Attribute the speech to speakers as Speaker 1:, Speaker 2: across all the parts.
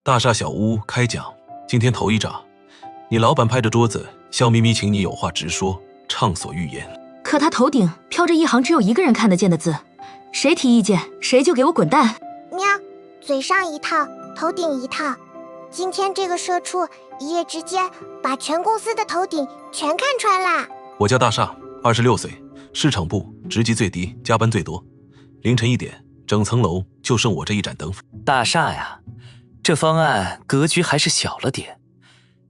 Speaker 1: 大厦小屋开讲，今天头一炸，你老板拍着桌子，笑眯眯，请你有话直说，畅所欲言。
Speaker 2: 可他头顶飘着一行只有一个人看得见的字，谁提意见，谁就给我滚蛋！
Speaker 3: 喵，嘴上一套，头顶一套。今天这个社畜一夜之间把全公司的头顶全看穿啦。
Speaker 1: 我叫大厦，26岁，市场部，职级最低，加班最多。凌晨1点，整层楼就剩我这一盏灯。
Speaker 4: 大厦呀，这方案格局还是小了点。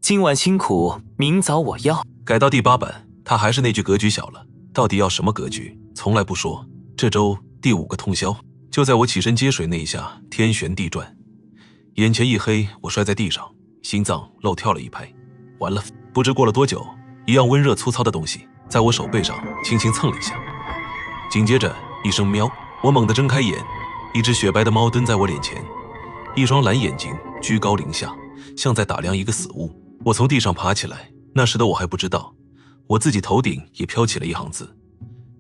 Speaker 4: 今晚辛苦，明早我要。
Speaker 1: 改到第8版，他还是那句格局小了，到底要什么格局？从来不说。这周第5个通宵，就在我起身接水那一下，天旋地转，眼前一黑，我摔在地上，心脏漏跳了一拍。完了，不知过了多久，一样温热粗糙的东西在我手背上轻轻蹭了一下，紧接着一声喵，我猛地睁开眼，一只雪白的猫蹲在我脸前，一双蓝眼睛居高临下，像在打量一个死物。我从地上爬起来，那时的我还不知道，我自己头顶也飘起了一行字，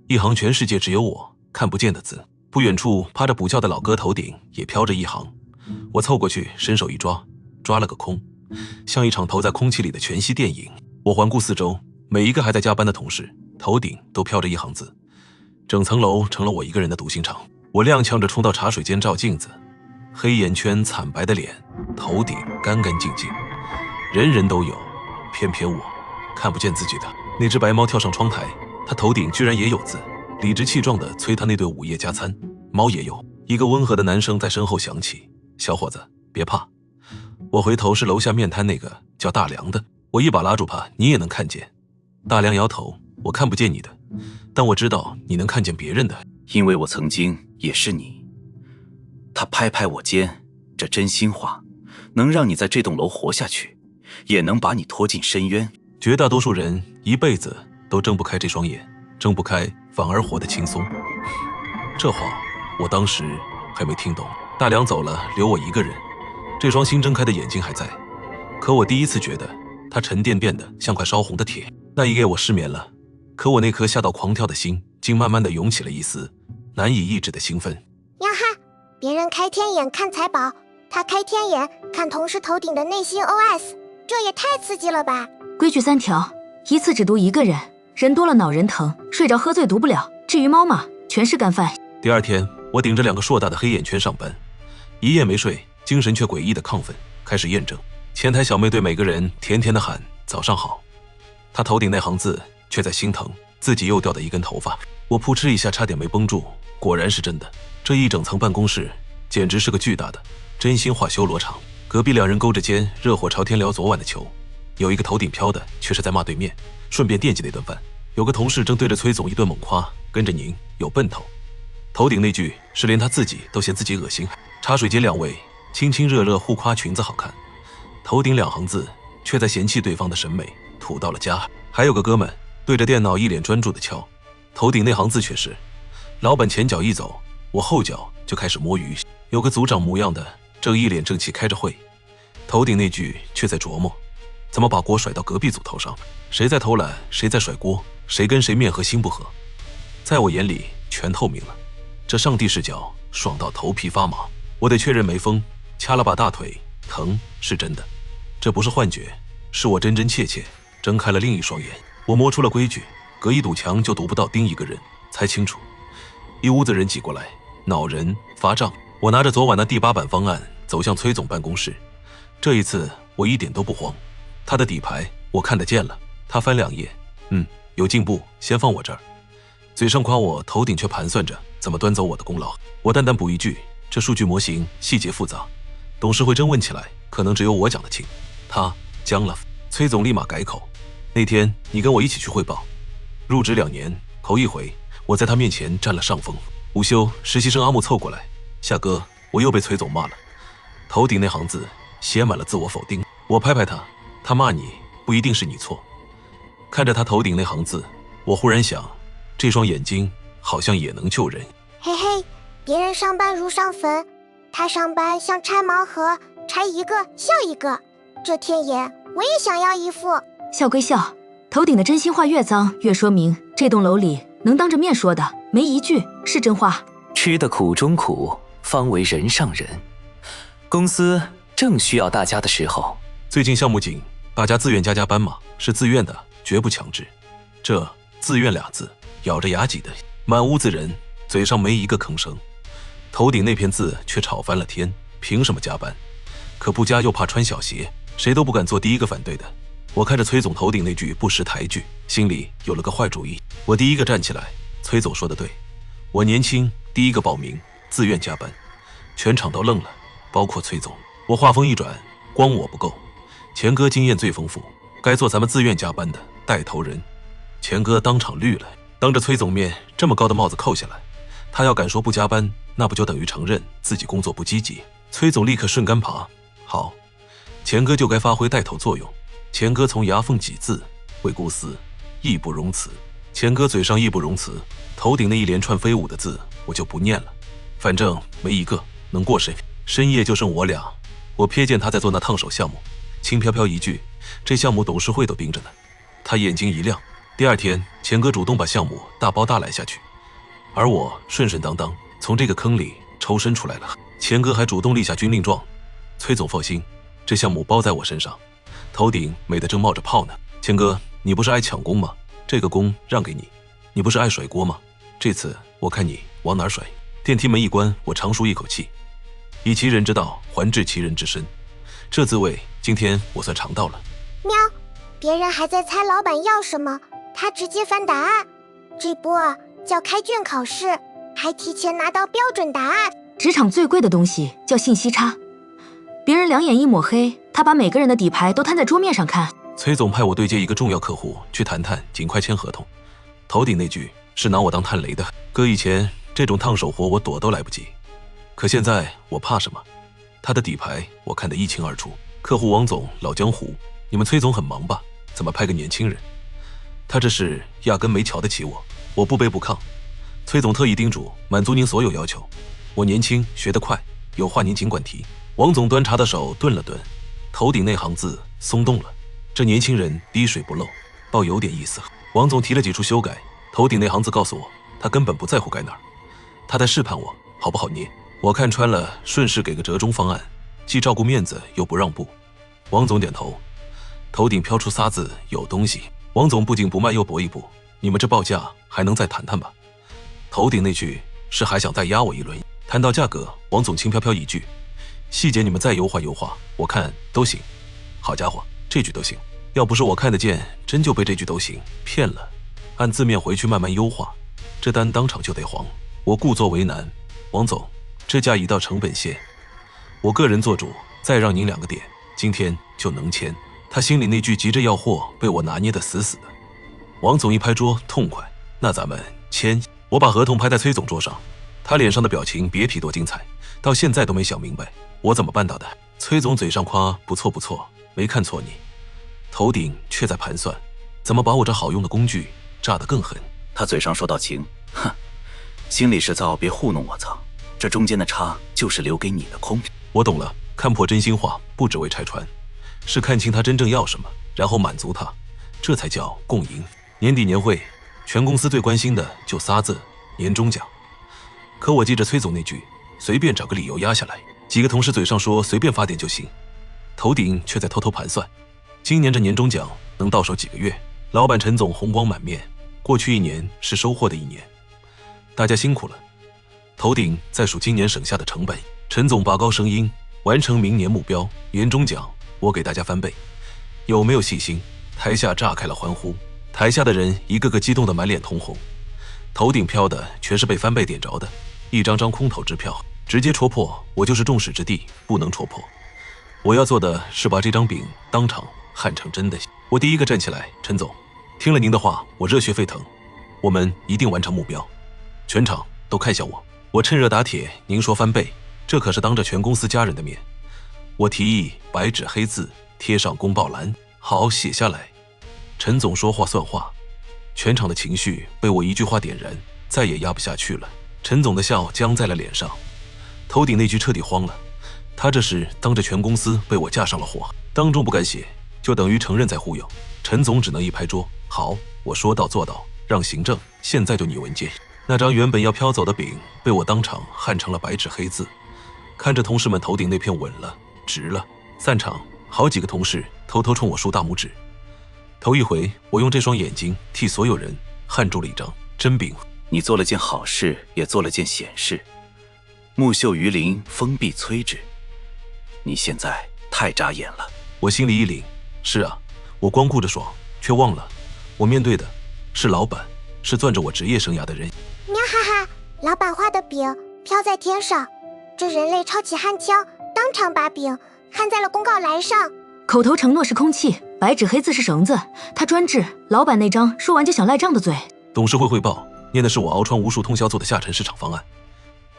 Speaker 1: 一行全世界只有我看不见的字。不远处趴着补觉的老哥头顶也飘着一行，我凑过去伸手一抓，抓了个空，像一场投在空气里的全息电影。我环顾四周，每一个还在加班的同事头顶都飘着一行字，整层楼成了我一个人的独行场。我踉跄着冲到茶水间照镜子，黑眼圈惨白的脸，头顶干干净净，人人都有，偏偏我看不见自己的。那只白猫跳上窗台，它头顶居然也有字，理直气壮地催他那顿午夜加餐。猫也有。一个温和的男声在身后响起：小伙子，别怕。我回头是楼下面摊那个叫大梁的，我一把拉住他：你也能看见？大梁摇头：我看不见你的，但我知道你能看见别人的。
Speaker 4: 因为我曾经也是你。他拍拍我肩，这真心话能让你在这栋楼活下去，也能把你拖进深渊。
Speaker 1: 绝大多数人一辈子都睁不开这双眼，睁不开反而活得轻松。这话我当时还没听懂。大梁走了，留我一个人，这双新睁开的眼睛还在，可我第一次觉得它沉甸变得像块烧红的铁。那一夜我失眠了，可我那颗吓到狂跳的心竟慢慢地涌起了一丝难以抑制的兴奋。
Speaker 3: 呀哈，别人开天眼看财宝，他开天眼看同事头顶的内心 OS， 这也太刺激了吧。
Speaker 2: 规矩3条，一次只读一个人，人多了脑仁疼，睡着喝醉读不了，至于猫嘛，全是干饭。
Speaker 1: 第二天，我顶着2个硕大的黑眼圈上班，一夜没睡，精神却诡异的亢奋。开始验证，前台小妹对每个人甜甜的喊早上好，她头顶那行字却在心疼自己又掉的一根头发。我扑哧一下差点没绷住，果然是真的。这一整层办公室简直是个巨大的真心话修罗场。隔壁2人勾着肩热火朝天聊昨晚的球，有一个头顶飘的却是在骂对面，顺便惦记那顿饭。有个同事正对着崔总一顿猛夸，跟着您有奔头。头顶那句是连他自己都嫌自己恶心。茶水间2位亲亲热热互夸裙子好看，头顶2行字却在嫌弃对方的审美，土到了家。还有个哥们对着电脑一脸专注的敲，头顶那行字却是老板前脚一走，我后脚就开始摸鱼。有个组长模样的正一脸正气开着会，头顶那句却在琢磨怎么把锅甩到隔壁组头上，谁在偷懒，谁在甩锅，谁跟谁面和心不和。在我眼里全透明了，这上帝视角爽到头皮发麻。我得确认没疯，掐了把大腿，疼是真的，这不是幻觉，是我真真切切睁开了另一双眼。我摸出了规矩，隔一堵墙就读不到盯一个人，猜清楚。一屋子人挤过来，恼人发胀。我拿着昨晚的第8版方案走向崔总办公室，这一次我一点都不慌。他的底牌我看得见了，他翻2页，有进步，先放我这儿。嘴上夸我，头顶却盘算着怎么端走我的功劳。我淡淡补一句，这数据模型细节复杂，董事会真问起来可能只有我讲得清。他僵了。崔总立马改口，那天你跟我一起去汇报，入职2年头一回我在他面前占了上风。午休实习生阿木凑过来，夏哥，我又被崔总骂了。头顶那行字写满了自我否定。我拍拍他，他骂你不一定是你错。看着他头顶那行字，我忽然想，这双眼睛好像也能救人。
Speaker 3: 嘿嘿，别人上班如上坟，他上班像拆盲盒，拆一个笑一个。这天眼我也想要一副。
Speaker 2: 笑归笑，头顶的真心话越脏，越说明这栋楼里能当着面说的没一句是真话。
Speaker 4: 吃得苦中苦，方为人上人。公司
Speaker 5: 正需要大家的时候。
Speaker 1: 最近项目紧，大家自愿加班嘛，是自愿的，绝不强制。这自愿俩字，咬着牙挤的，满屋子人嘴上没一个吭声，头顶那片字却吵翻了天。凭什么加班？可不加又怕穿小鞋，谁都不敢做第一个反对的。我看着崔总头顶那句不识抬举，心里有了个坏主意。我第一个站起来，崔总说的对，我年轻，第一个报名，自愿加班。全场都愣了，包括崔总。我话锋一转，光我不够，钱哥经验最丰富，该做咱们自愿加班的带头人。钱哥当场绿了，当着崔总面这么高的帽子扣下来，他要敢说不加班，那不就等于承认自己工作不积极？崔总立刻顺杆爬，好，钱哥就该发挥带头作用。钱哥从牙缝挤字，为公司义不容辞。钱哥嘴上义不容辞，头顶那一连串飞舞的字我就不念了，反正没一个能过审。深夜就剩我俩，我瞥见他在做那烫手项目，轻飘飘一句，这项目董事会都盯着呢。他眼睛一亮。第二天，钱哥主动把项目大包大揽下去，而我顺顺当当从这个坑里抽身出来了。钱哥还主动立下军令状，崔总放心，这项目包在我身上。头顶美得正冒着泡呢。钱哥，你不是爱抢功吗？这个功让给你。你不是爱甩锅吗？这次我看你往哪儿甩。电梯门一关，我长舒一口气。以其人之道还治其人之身，这滋味今天我算尝到了。
Speaker 3: 喵，别人还在猜老板要什么，他直接翻答案。这波叫开卷考试，还提前拿到标准答案。
Speaker 2: 职场最贵的东西叫信息差，别人两眼一抹黑，他把每个人的底牌都摊在桌面上看。
Speaker 1: 崔总派我对接一个重要客户，去谈谈，尽快签合同。头顶那句是拿我当探雷的，搁以前这种烫手活我躲都来不及，可现在我怕什么？他的底牌我看得一清二楚。客户王总老江湖，你们崔总很忙吧？怎么派个年轻人？他这是压根没瞧得起我。我不卑不亢，崔总特意叮嘱满足您所有要求。我年轻学得快，有话您尽管提。王总端茶的手顿了顿，头顶那行字松动了。这年轻人滴水不漏，倒有点意思。王总提了几处修改，头顶那行字告诉我，他根本不在乎改哪儿，他在试探我好不好捏。我看穿了，顺势给个折中方案，既照顾面子又不让步。王总点头，头顶飘出仨字：有东西。王总不紧不慢又搏一步，你们这报价还能再谈谈吧？头顶那句是还想再压我一轮。谈到价格，王总轻飘飘一句：细节你们再优化优化，我看都行。好家伙，这句都行，要不是我看得见，真就被这句都行骗了。按字面回去慢慢优化，这单当场就得黄。我故作为难，王总，这价已到成本线，我个人做主，再让您2个点，今天就能签。他心里那句急着要货被我拿捏得死死的。王总一拍桌，痛快，那咱们签。我把合同拍在崔总桌上，他脸上的表情别提多精彩，到现在都没想明白我怎么办到的。崔总嘴上夸不错不错，没看错你，头顶却在盘算怎么把我这好用的工具炸得更狠。
Speaker 4: 他嘴上说到情，哼，心里是造别糊弄我操，这中间的差就是留给你的空。
Speaker 1: 我懂了，看破真心话不只为拆穿，是看清他真正要什么，然后满足他，这才叫共赢。年底年会，全公司最关心的就仨字：年终奖。可我记着崔总那句，随便找个理由压下来。几个同事嘴上说随便发点就行，头顶却在偷偷盘算，今年这年终奖能到手几个月。老板陈总红光满面，过去1年是收获的1年，大家辛苦了。头顶在数今年省下的成本，陈总拔高声音，完成明年目标，年终奖我给大家翻倍。有没有细心？台下炸开了欢呼，台下的人一个个激动得满脸通红。头顶飘的全是被翻倍点着的，一张张空头支票，直接戳破我就是众矢之的，不能戳破。我要做的是把这张饼当场焊成真的。我第一个站起来，陈总，听了您的话，我热血沸腾，我们一定完成目标。全场都看向我，我趁热打铁，您说翻倍，这可是当着全公司家人的面。我提议白纸黑字贴上公报栏，好写下来。陈总说话算话，全场的情绪被我一句话点燃，再也压不下去了。陈总的笑僵在了脸上，头顶那句彻底慌了，他这是当着全公司被我架上了火，当众不敢写，就等于承认在忽悠。陈总只能一拍桌，好，我说到做到，让行政现在就拟文件。那张原本要飘走的饼被我当场焊成了白纸黑字，看着同事们头顶那片稳了，值了。散场，好几个同事偷偷冲我竖大拇指。头一回，我用这双眼睛替所有人焊住了一张真饼。
Speaker 4: 你做了件好事，也做了件险事。木秀于林，风必摧之。你现在太扎眼了。
Speaker 1: 我心里一凛，是啊，我光顾着爽，却忘了我面对的是老板，是攥着我职业生涯的人。
Speaker 3: 喵哈哈！老板画的饼飘在天上，这人类抄起焊枪，当场把饼焊在了公告栏上。
Speaker 2: 口头承诺是空气，白纸黑字是绳子。他专治老板那张说完就想赖账的嘴。
Speaker 1: 董事会汇报念的是我熬穿无数通宵做的下沉市场方案，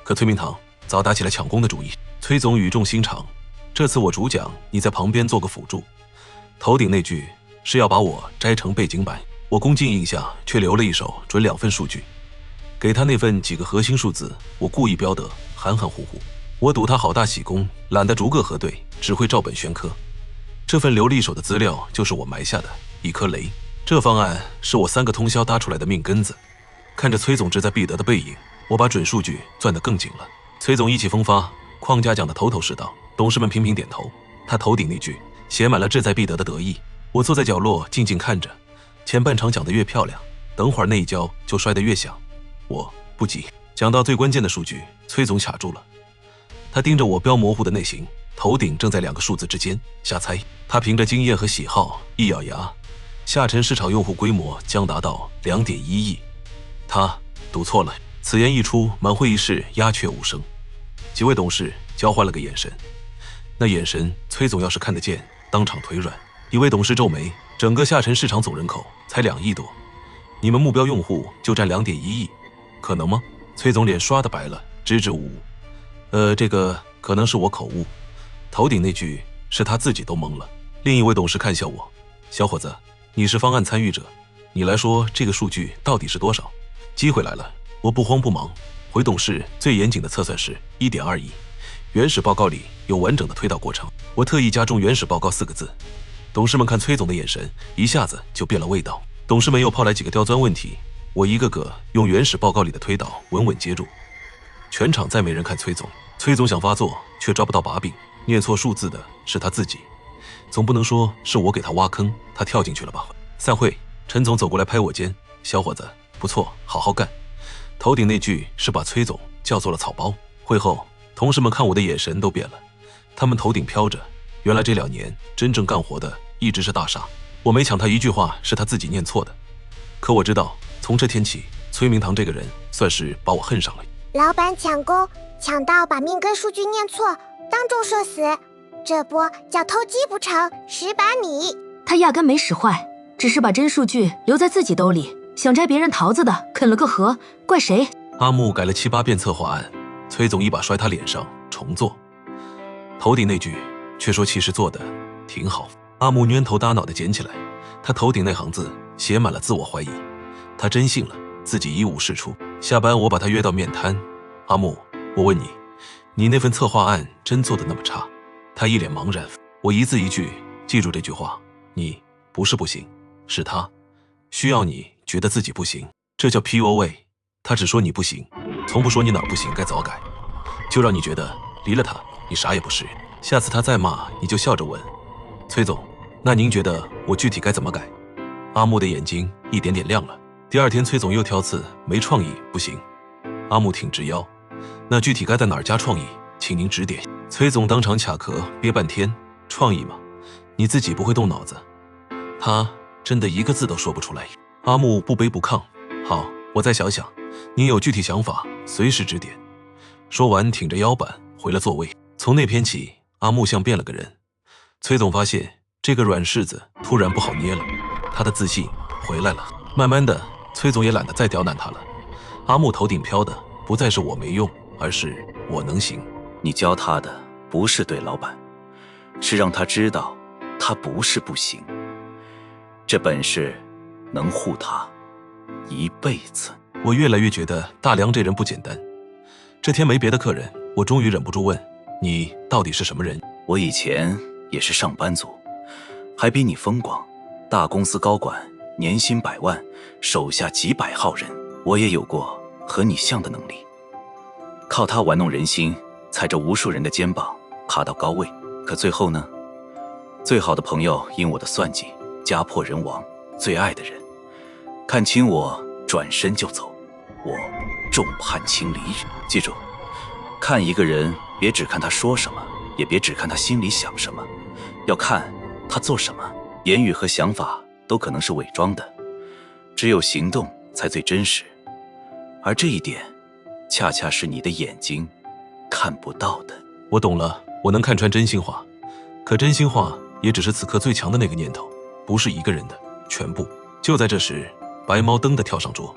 Speaker 1: 可崔明堂早打起了抢功的主意。崔总语重心长，这次我主讲，你在旁边做个辅助。头顶那句是要把我摘成背景板，我恭敬应下，却留了一手准2份数据。给他那份几个核心数字，我故意标得含含糊糊。我赌他好大喜功，懒得逐个核对，只会照本宣科。这份留了一手的资料，就是我埋下的一颗雷。这方案是我3个通宵搭出来的命根子。看着崔总志在必得的背影，我把准数据攥得更紧了。崔总意气风发，框架讲得头头是道，董事们频频点头。他头顶那句写满了志在必得的得意。我坐在角落静静看着，前半场讲得越漂亮，等会儿那一跤就摔得越响。我不急，讲到最关键的数据，崔总卡住了。他盯着我标模糊的内形，头顶正在2个数字之间瞎猜。他凭着经验和喜好一咬牙，下沉市场用户规模将达到2.1亿。他赌错了。此言一出，满会议室鸦雀无声。几位董事交换了个眼神，那眼神崔总要是看得见，当场腿软。一位董事皱眉，整个下沉市场总人口才2亿多，你们目标用户就占2.1亿，可能吗？崔总脸刷得白了，支支吾吾。这个可能是我口误。头顶那句是他自己都懵了。另一位董事看笑我，小伙子，你是方案参与者，你来说这个数据到底是多少？机会来了，我不慌不忙回董事最严谨的测算是1.2亿。原始报告里有完整的推导过程，我特意加重原始报告4个字。董事们看崔总的眼神一下子就变了味道。董事们又抛来几个刁钻问题，我一个个用原始报告里的推导稳稳接住。全场再没人看崔总，崔总想发作却抓不到把柄，念错数字的是他自己，总不能说是我给他挖坑，他跳进去了吧。散会，陈总走过来拍我肩，小伙子不错，好好干。头顶那句是把崔总叫做了草包。会后，同事们看我的眼神都变了，他们头顶飘着，原来这2年真正干活的一直是大傻。我没抢他一句话，是他自己念错的。可我知道，从这天起，崔明堂这个人算是把我恨上了。
Speaker 3: 老板抢功，抢到把命根数据念错，当众社死，这波叫偷鸡不成蚀把米。
Speaker 2: 他压根没使坏，只是把真数据留在自己兜里，想摘别人桃子的啃了个核，怪谁？
Speaker 1: 阿木改了7、8遍策划案，崔总一把摔他脸上，重做。头顶那句却说其实做的挺好。阿木蔫头耷脑的捡起来，他头顶那行字写满了自我怀疑。他真信了自己一无是处。下班我把他约到面摊，阿木，我问你，你那份策划案真做的那么差？他一脸茫然。我一字一句记住这句话，你不是不行，是他需要你觉得自己不行，这叫 PUA。 他只说你不行，从不说你哪儿不行该早改，就让你觉得离了他你啥也不是。下次他再骂你就笑着问，崔总，那您觉得我具体该怎么改？阿木的眼睛一点点亮了。第2天崔总又挑刺，没创意不行。阿木挺直腰，那具体该在哪儿加创意，请您指点。崔总当场卡壳，憋半天，创意嘛，你自己不会动脑子。他真的一个字都说不出来。阿木不卑不亢，好，我再想想，您有具体想法随时指点。说完挺着腰板回了座位。从那天起，阿木像变了个人。崔总发现这个软柿子突然不好捏了，他的自信回来了。慢慢的，崔总也懒得再刁难他了。阿木头顶飘的不再是我没用，而是我能行。
Speaker 4: 你教他的不是对老板，是让他知道他不是不行，这本事能护他一辈子。
Speaker 1: 我越来越觉得大梁这人不简单。这天没别的客人，我终于忍不住问，你到底是什么人？
Speaker 4: 我以前也是上班族，还比你风光，大公司高管，年薪100万，手下几百号人，我也有过和你像的能力，靠他玩弄人心，踩着无数人的肩膀爬到高位。可最后呢？最好的朋友因我的算计，家破人亡；最爱的人看清我，转身就走。我众叛亲离。记住，看一个人，别只看他说什么，也别只看他心里想什么，要看他做什么。言语和想法都可能是伪装的，只有行动才最真实。而这一点，恰恰是你的眼睛看不到的。
Speaker 1: 我懂了，我能看穿真心话，可真心话也只是此刻最强的那个念头，不是一个人的全部。就在这时，白猫噔地跳上桌，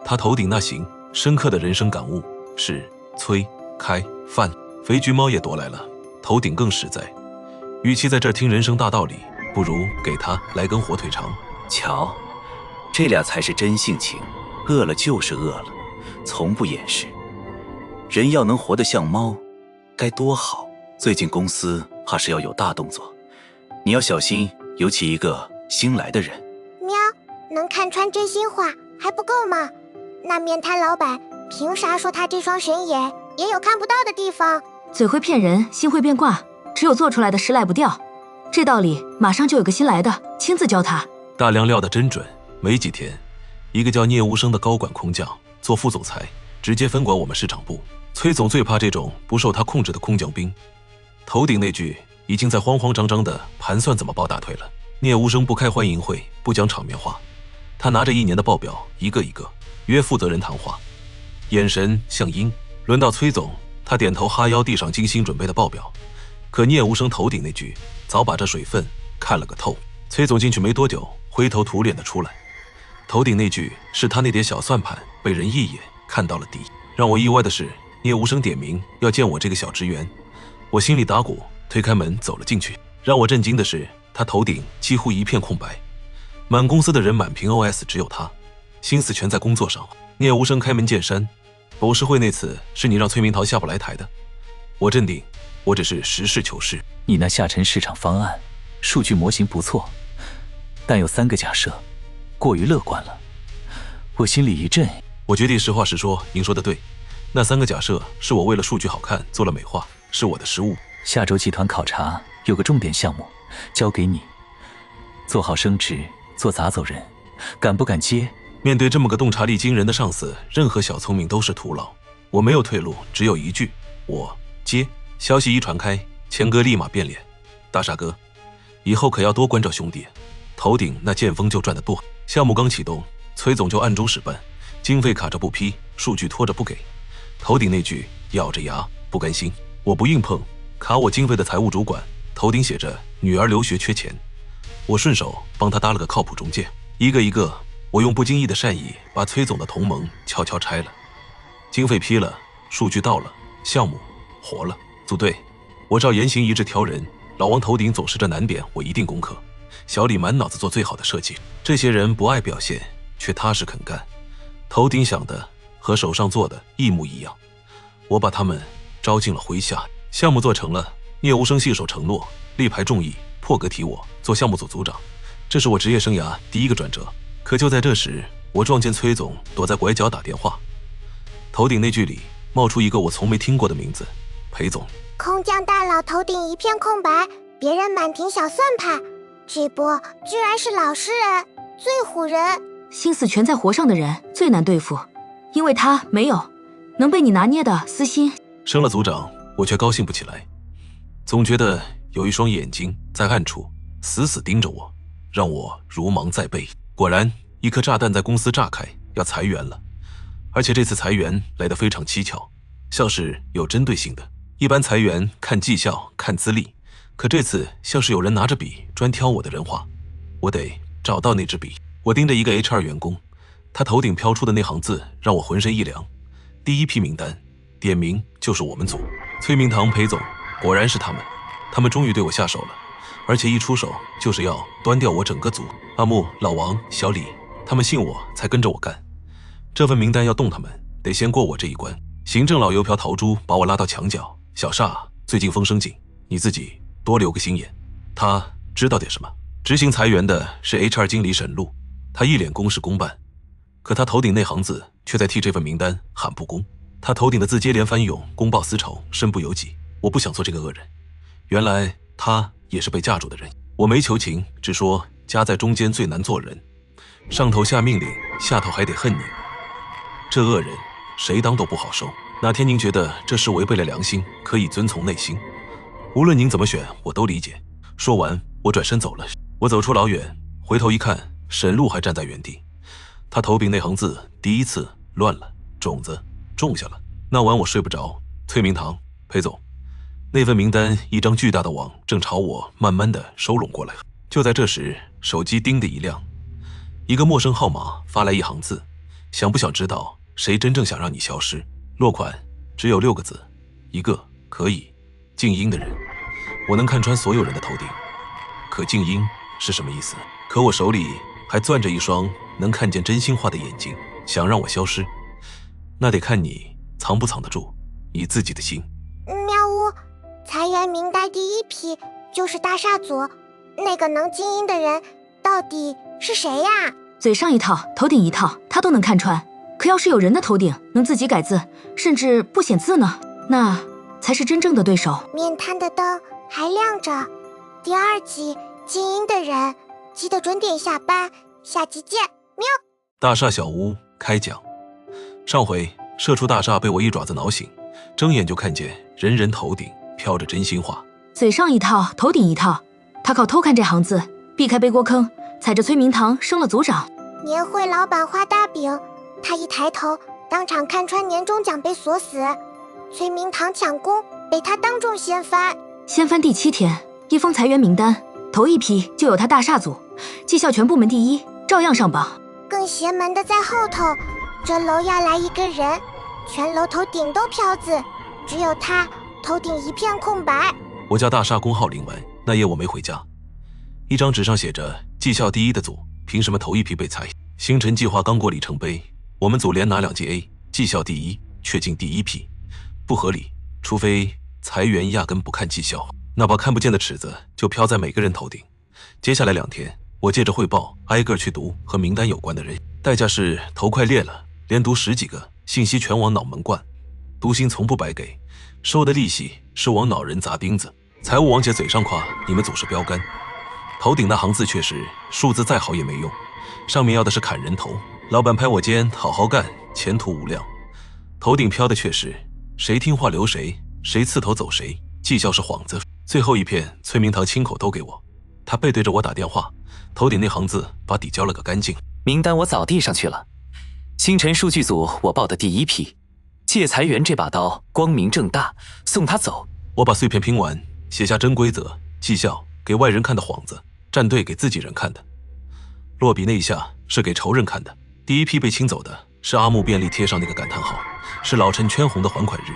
Speaker 1: 他头顶那行深刻的人生感悟是催开饭。肥橘猫也踱来了，头顶更实在。与其在这儿听人生大道理，不如给他来根火腿肠。
Speaker 4: 瞧，这俩才是真性情，饿了就是饿了，从不掩饰。人要能活得像猫，该多好。最近公司怕是要有大动作，你要小心，尤其一个新来的人。
Speaker 3: 喵，能看穿真心话还不够吗？那面瘫老板凭啥说他这双神眼也有看不到的地方？
Speaker 2: 嘴会骗人，心会变卦，只有做出来的实赖不掉。这道理马上就有个新来的亲自教他。
Speaker 1: 大梁料得真准，没几天，一个叫聂无声的高管空降做副总裁，直接分管我们市场部。崔总最怕这种不受他控制的空降兵，头顶那句已经在慌慌张张的盘算怎么抱大腿了。聂无声不开欢迎会，不讲场面话，他拿着1年的报表一个一个约负责人谈话，眼神像鹰。轮到崔总，他点头哈腰递上精心准备的报表，可聂无声头顶那句早把这水分看了个透。崔总进去没多久，灰头土脸的出来，头顶那句是他那点小算盘被人一眼看到了底。让我意外的是，聂无声点名要见我这个小职员，我心里打鼓，推开门走了进去。让我震惊的是，他头顶几乎一片空白，满公司的人满屏 OS 只有他，心思全在工作上。聂无声开门见山，董事会那次是你让崔明桃下不来台的。我镇定，我只是实事求是。
Speaker 5: 你那下沉市场方案数据模型不错，但有3个假设，过于乐观了。我心里一震。
Speaker 1: 我决定实话实说，您说的对，那3个假设是我为了数据好看做了美化，是我的失误。
Speaker 5: 下周集团考察有个重点项目交给你，做好升职，做砸走人，敢不敢接？
Speaker 1: 面对这么个洞察力惊人的上司，任何小聪明都是徒劳。我没有退路，只有一句：我接。消息一传开，钱哥立马变脸：大傻哥，以后可要多关照兄弟，头顶那剑锋就赚得多。项目刚启动，崔总就暗中使绊，经费卡着不批，数据拖着不给。头顶那句咬着牙不甘心，我不硬碰，卡我经费的财务主管头顶写着女儿留学缺钱，我顺手帮他搭了个靠谱中介。一个一个，我用不经意的善意把崔总的同盟悄悄拆了。经费批了，数据到了，项目活了。组队，我照言行一致挑人，老王头顶总是这难点，我一定攻克。小李满脑子做最好的设计，这些人不爱表现，却踏实肯干。头顶想的和手上做的一模一样，我把他们招进了麾下。项目做成了，聂无声信守承诺，力排众议，破格提我做项目组组长，这是我职业生涯第一个转折。可就在这时，我撞见崔总躲在拐角打电话，头顶那句里冒出一个我从没听过的名字：裴总。
Speaker 3: 空降大佬头顶一片空白，别人满屏小算盘，这波居然是老实人，最唬人。
Speaker 2: 心思全在活上的人最难对付，因为他没有能被你拿捏的私心。
Speaker 1: 升了组长，我却高兴不起来，总觉得有一双眼睛在暗处死死盯着我，让我如芒在背。果然，一颗炸弹在公司炸开，要裁员了，而且这次裁员来得非常蹊跷，像是有针对性的。一般裁员看绩效看资历，可这次像是有人拿着笔专挑我的人话，我得找到那支笔。我盯着一个 HR 员工，他头顶飘出的那行字让我浑身一凉。第一批名单点名就是我们组，崔明堂、裴总，果然是他们。他们终于对我下手了，而且一出手就是要端掉我整个组。阿木、老王、小李，他们信我才跟着我干。这份名单要动他们，得先过我这一关。行政老油瓢陶珠把我拉到墙角，小煞最近风声紧，你自己多留个心眼。他知道点什么。执行裁员的是 HR 经理沈璐，他一脸公事公办，可他头顶那行字却在替这份名单喊不公。他头顶的字接连翻涌，公报私仇，身不由己。我不想做这个恶人。原来她也是被架住的人。我没求情，只说夹在中间最难做人，上头下命令，下头还得恨你。这恶人谁当都不好受。哪天您觉得这事违背了良心，可以遵从内心。无论您怎么选，我都理解。说完，我转身走了。我走出老远，回头一看，沈路还站在原地。他头顶那行字第一次乱了，种子种下了。那晚我睡不着。崔明堂，裴总，那份名单，一张巨大的网正朝我慢慢的收拢过来。就在这时，手机叮的一亮，一个陌生号码发来一行字：想不想知道谁真正想让你消失？落款只有6个字，一个可以静音的人。我能看穿所有人的头顶，可静音是什么意思？可我手里还攥着一双能看见真心话的眼睛，想让我消失，那得看你藏不藏得住你自己的心。
Speaker 3: 喵呜，裁员名单第1批就是大厦组，那个能静音的人到底是谁呀？
Speaker 2: 嘴上一套，头顶一套，他都能看穿。可要是有人的头顶能自己改字，甚至不显字呢，那才是真正的对手。
Speaker 3: 面瘫的灯还亮着，第2集静音的人，记得准点下班，下集见，喵。
Speaker 1: 大厦小屋开讲。上回社畜大厦被我一爪子挠醒，睁眼就看见人人头顶飘着真心话。
Speaker 2: 嘴上一套，头顶一套，他靠偷看这行字避开背锅坑，踩着崔明堂升了组长。
Speaker 3: 年会老板画大饼，他一抬头，当场看穿年终奖被锁死。崔明堂抢功，被他当众掀翻。
Speaker 2: 掀翻第7天，一封裁员名单，头1批就有他大厦组，绩效全部门第1，照样上榜。
Speaker 3: 更邪门的在后头，这楼要来一个人，全楼头顶都飘字，只有他头顶一片空白。
Speaker 1: 我家大厦工号领完，那夜我没回家。一张纸上写着绩效第1的组凭什么头1批被裁？星辰计划刚过里程碑，我们组连拿2届 A， 绩效第1却进第1批，不合理。除非裁员压根不看绩效，那把看不见的尺子就飘在每个人头顶。接下来2天，我借着汇报挨个去读和名单有关的人，代价是头快裂了，连读10几个，信息全往脑门灌。读心从不白给，收的利息是往脑仁砸钉子。财务王姐嘴上夸你们组是标杆，头顶那行字确实数字再好也没用，上面要的是砍人头。老板拍我肩，好好干，前途无量。头顶飘的却是谁听话留谁，谁刺头走谁，绩效是幌子。最后一片崔明堂亲口都给我，他背对着我打电话，头顶那行字把底交了个干净。
Speaker 5: 名单我早递上去了，星辰数据组我报的第1批，借裁员这把刀光明正大，送他走。
Speaker 1: 我把碎片拼完，写下真规则，绩效给外人看的幌子，战队给自己人看的。落笔那一下是给仇人看的。第1批被清走的是阿木便利贴上那个感叹号，是老陈圈红的还款日。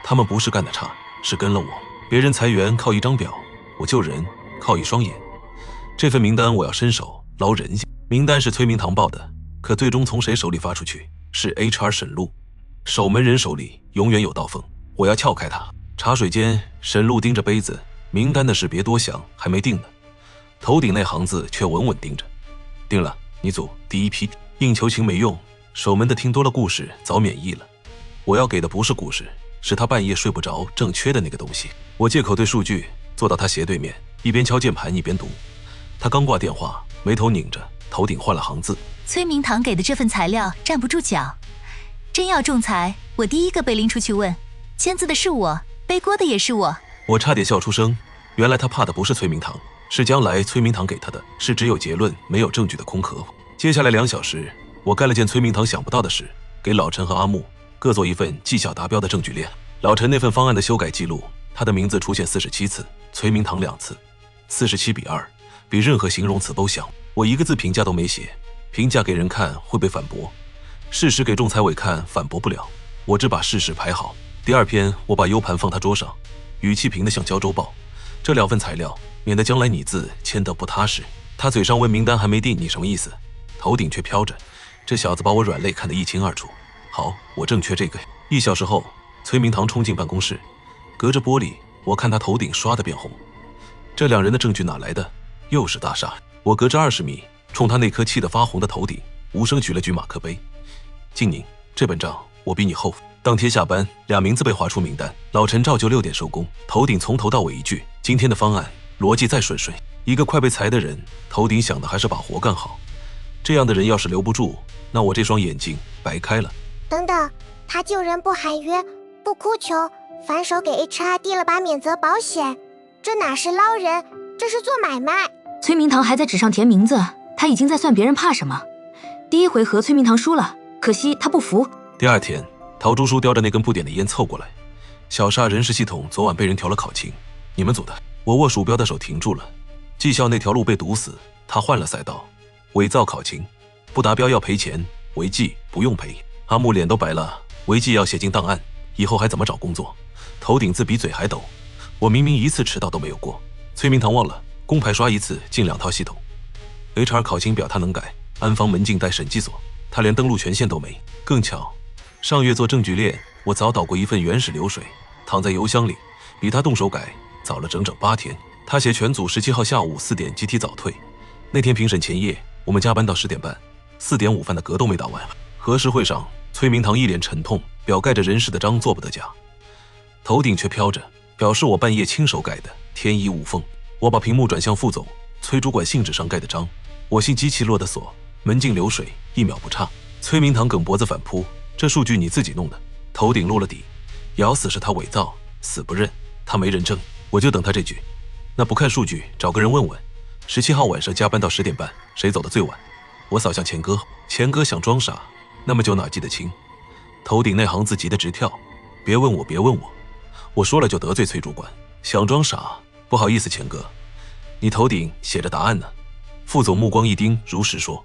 Speaker 1: 他们不是干得差，是跟了我。别人裁员靠一张表，我救人靠一双眼。这份名单我要伸手捞人性。名单是崔明堂报的，可最终从谁手里发出去，是 HR 沈路。守门人手里永远有刀锋，我要撬开他。茶水间，沈路盯着杯子，名单的事别多想，还没定呢。头顶那行字却稳稳盯着。定了，你组第1批。硬求情没用，守门的听多了故事早免疫了。我要给的不是故事，是他半夜睡不着正缺的那个东西。我借口对数据，坐到他斜对面，一边敲键盘一边读。他刚挂电话，眉头拧着，头顶换了行字。
Speaker 6: 崔明堂给的这份材料站不住脚，真要仲裁，我第1个被拎出去问，签字的是我，背锅的也是我。
Speaker 1: 我差点笑出声，原来他怕的不是崔明堂，是将来崔明堂给他的是只有结论没有证据的空壳。接下来2小时，我干了件崔明堂想不到的事，给老陈和阿木各做一份绩效达标的证据链。老陈那份方案的修改记录，他的名字出现47次，崔明堂2次，47比2，比任何形容词都响。我1个字评价都没写，评价给人看会被反驳，事实给仲裁委看反驳不了，我只把事实排好。第2篇我把 U 盘放他桌上，语气平得像交周报。这2份材料，免得将来你字签得不踏实。他嘴上问名单还没定，你什么意思？头顶却飘着，这小子把我软肋看得一清二楚。好，我正缺这个。1小时后，崔明堂冲进办公室，隔着玻璃，我看他头顶刷得变红。这2人的证据哪来的？又是大厦。我隔着20米，冲他那颗气得发红的头顶，无声举了举马克杯。静宁，这本账我比你厚。当天下班，2名字被划出名单。老陈照旧6点收工。头顶从头到尾一句：今天的方案逻辑再顺遂。一个快被裁的人，头顶想的还是把活干好。这样的人要是留不住，那我这双眼睛白开了。
Speaker 3: 等等，他救人不喊冤，不哭穷，反手给 HR 递了把免责保险，这哪是捞人，这是做买卖。
Speaker 2: 崔明堂还在纸上填名字，他已经在算别人怕什么。第1回合崔明堂输了，可惜他不服。
Speaker 1: 第2天，陶朱叔叼着那根不点的烟凑过来。小沙人事系统昨晚被人调了考勤，你们组的。我握鼠标的手停住了。技校那条路被堵死，他换了赛道。伪造考勤，不达标要赔钱，违纪不用赔。阿木脸都白了，违纪要写进档案，以后还怎么找工作？头顶字比嘴还抖。我明明1次迟到都没有过。崔明堂忘了，工牌刷1次进2套系统。HR 考勤表他能改，安防门禁带审计所，他连登录权限都没。更巧，上月做证据链，我早导过一份原始流水，躺在邮箱里，比他动手改早了整整8天。他写全组17号下午4点集体早退。那天评审前夜，我们加班到10点半，4点午饭的嗝都没打完。核实会上，崔明堂一脸沉痛，表盖着人事的章做不得假，头顶却飘着，表示我半夜亲手改的，天衣无缝。我把屏幕转向副总崔主管信纸上盖的章，我信机器落的锁，门禁流水1秒不差。崔明堂梗脖子反扑，这数据你自己弄的。头顶落了底，咬死是他伪造，死不认，他没人证，我就等他这句。那不看数据，找个人问问，17号晚上加班到10点半，谁走的最晚？我扫向钱哥，钱哥想装傻，那么就哪记得清？头顶那行字急得直跳，别问我，别问我，我说了就得罪崔主管。想装傻，不好意思，钱哥，你头顶写着答案呢。副总目光一盯，如实说，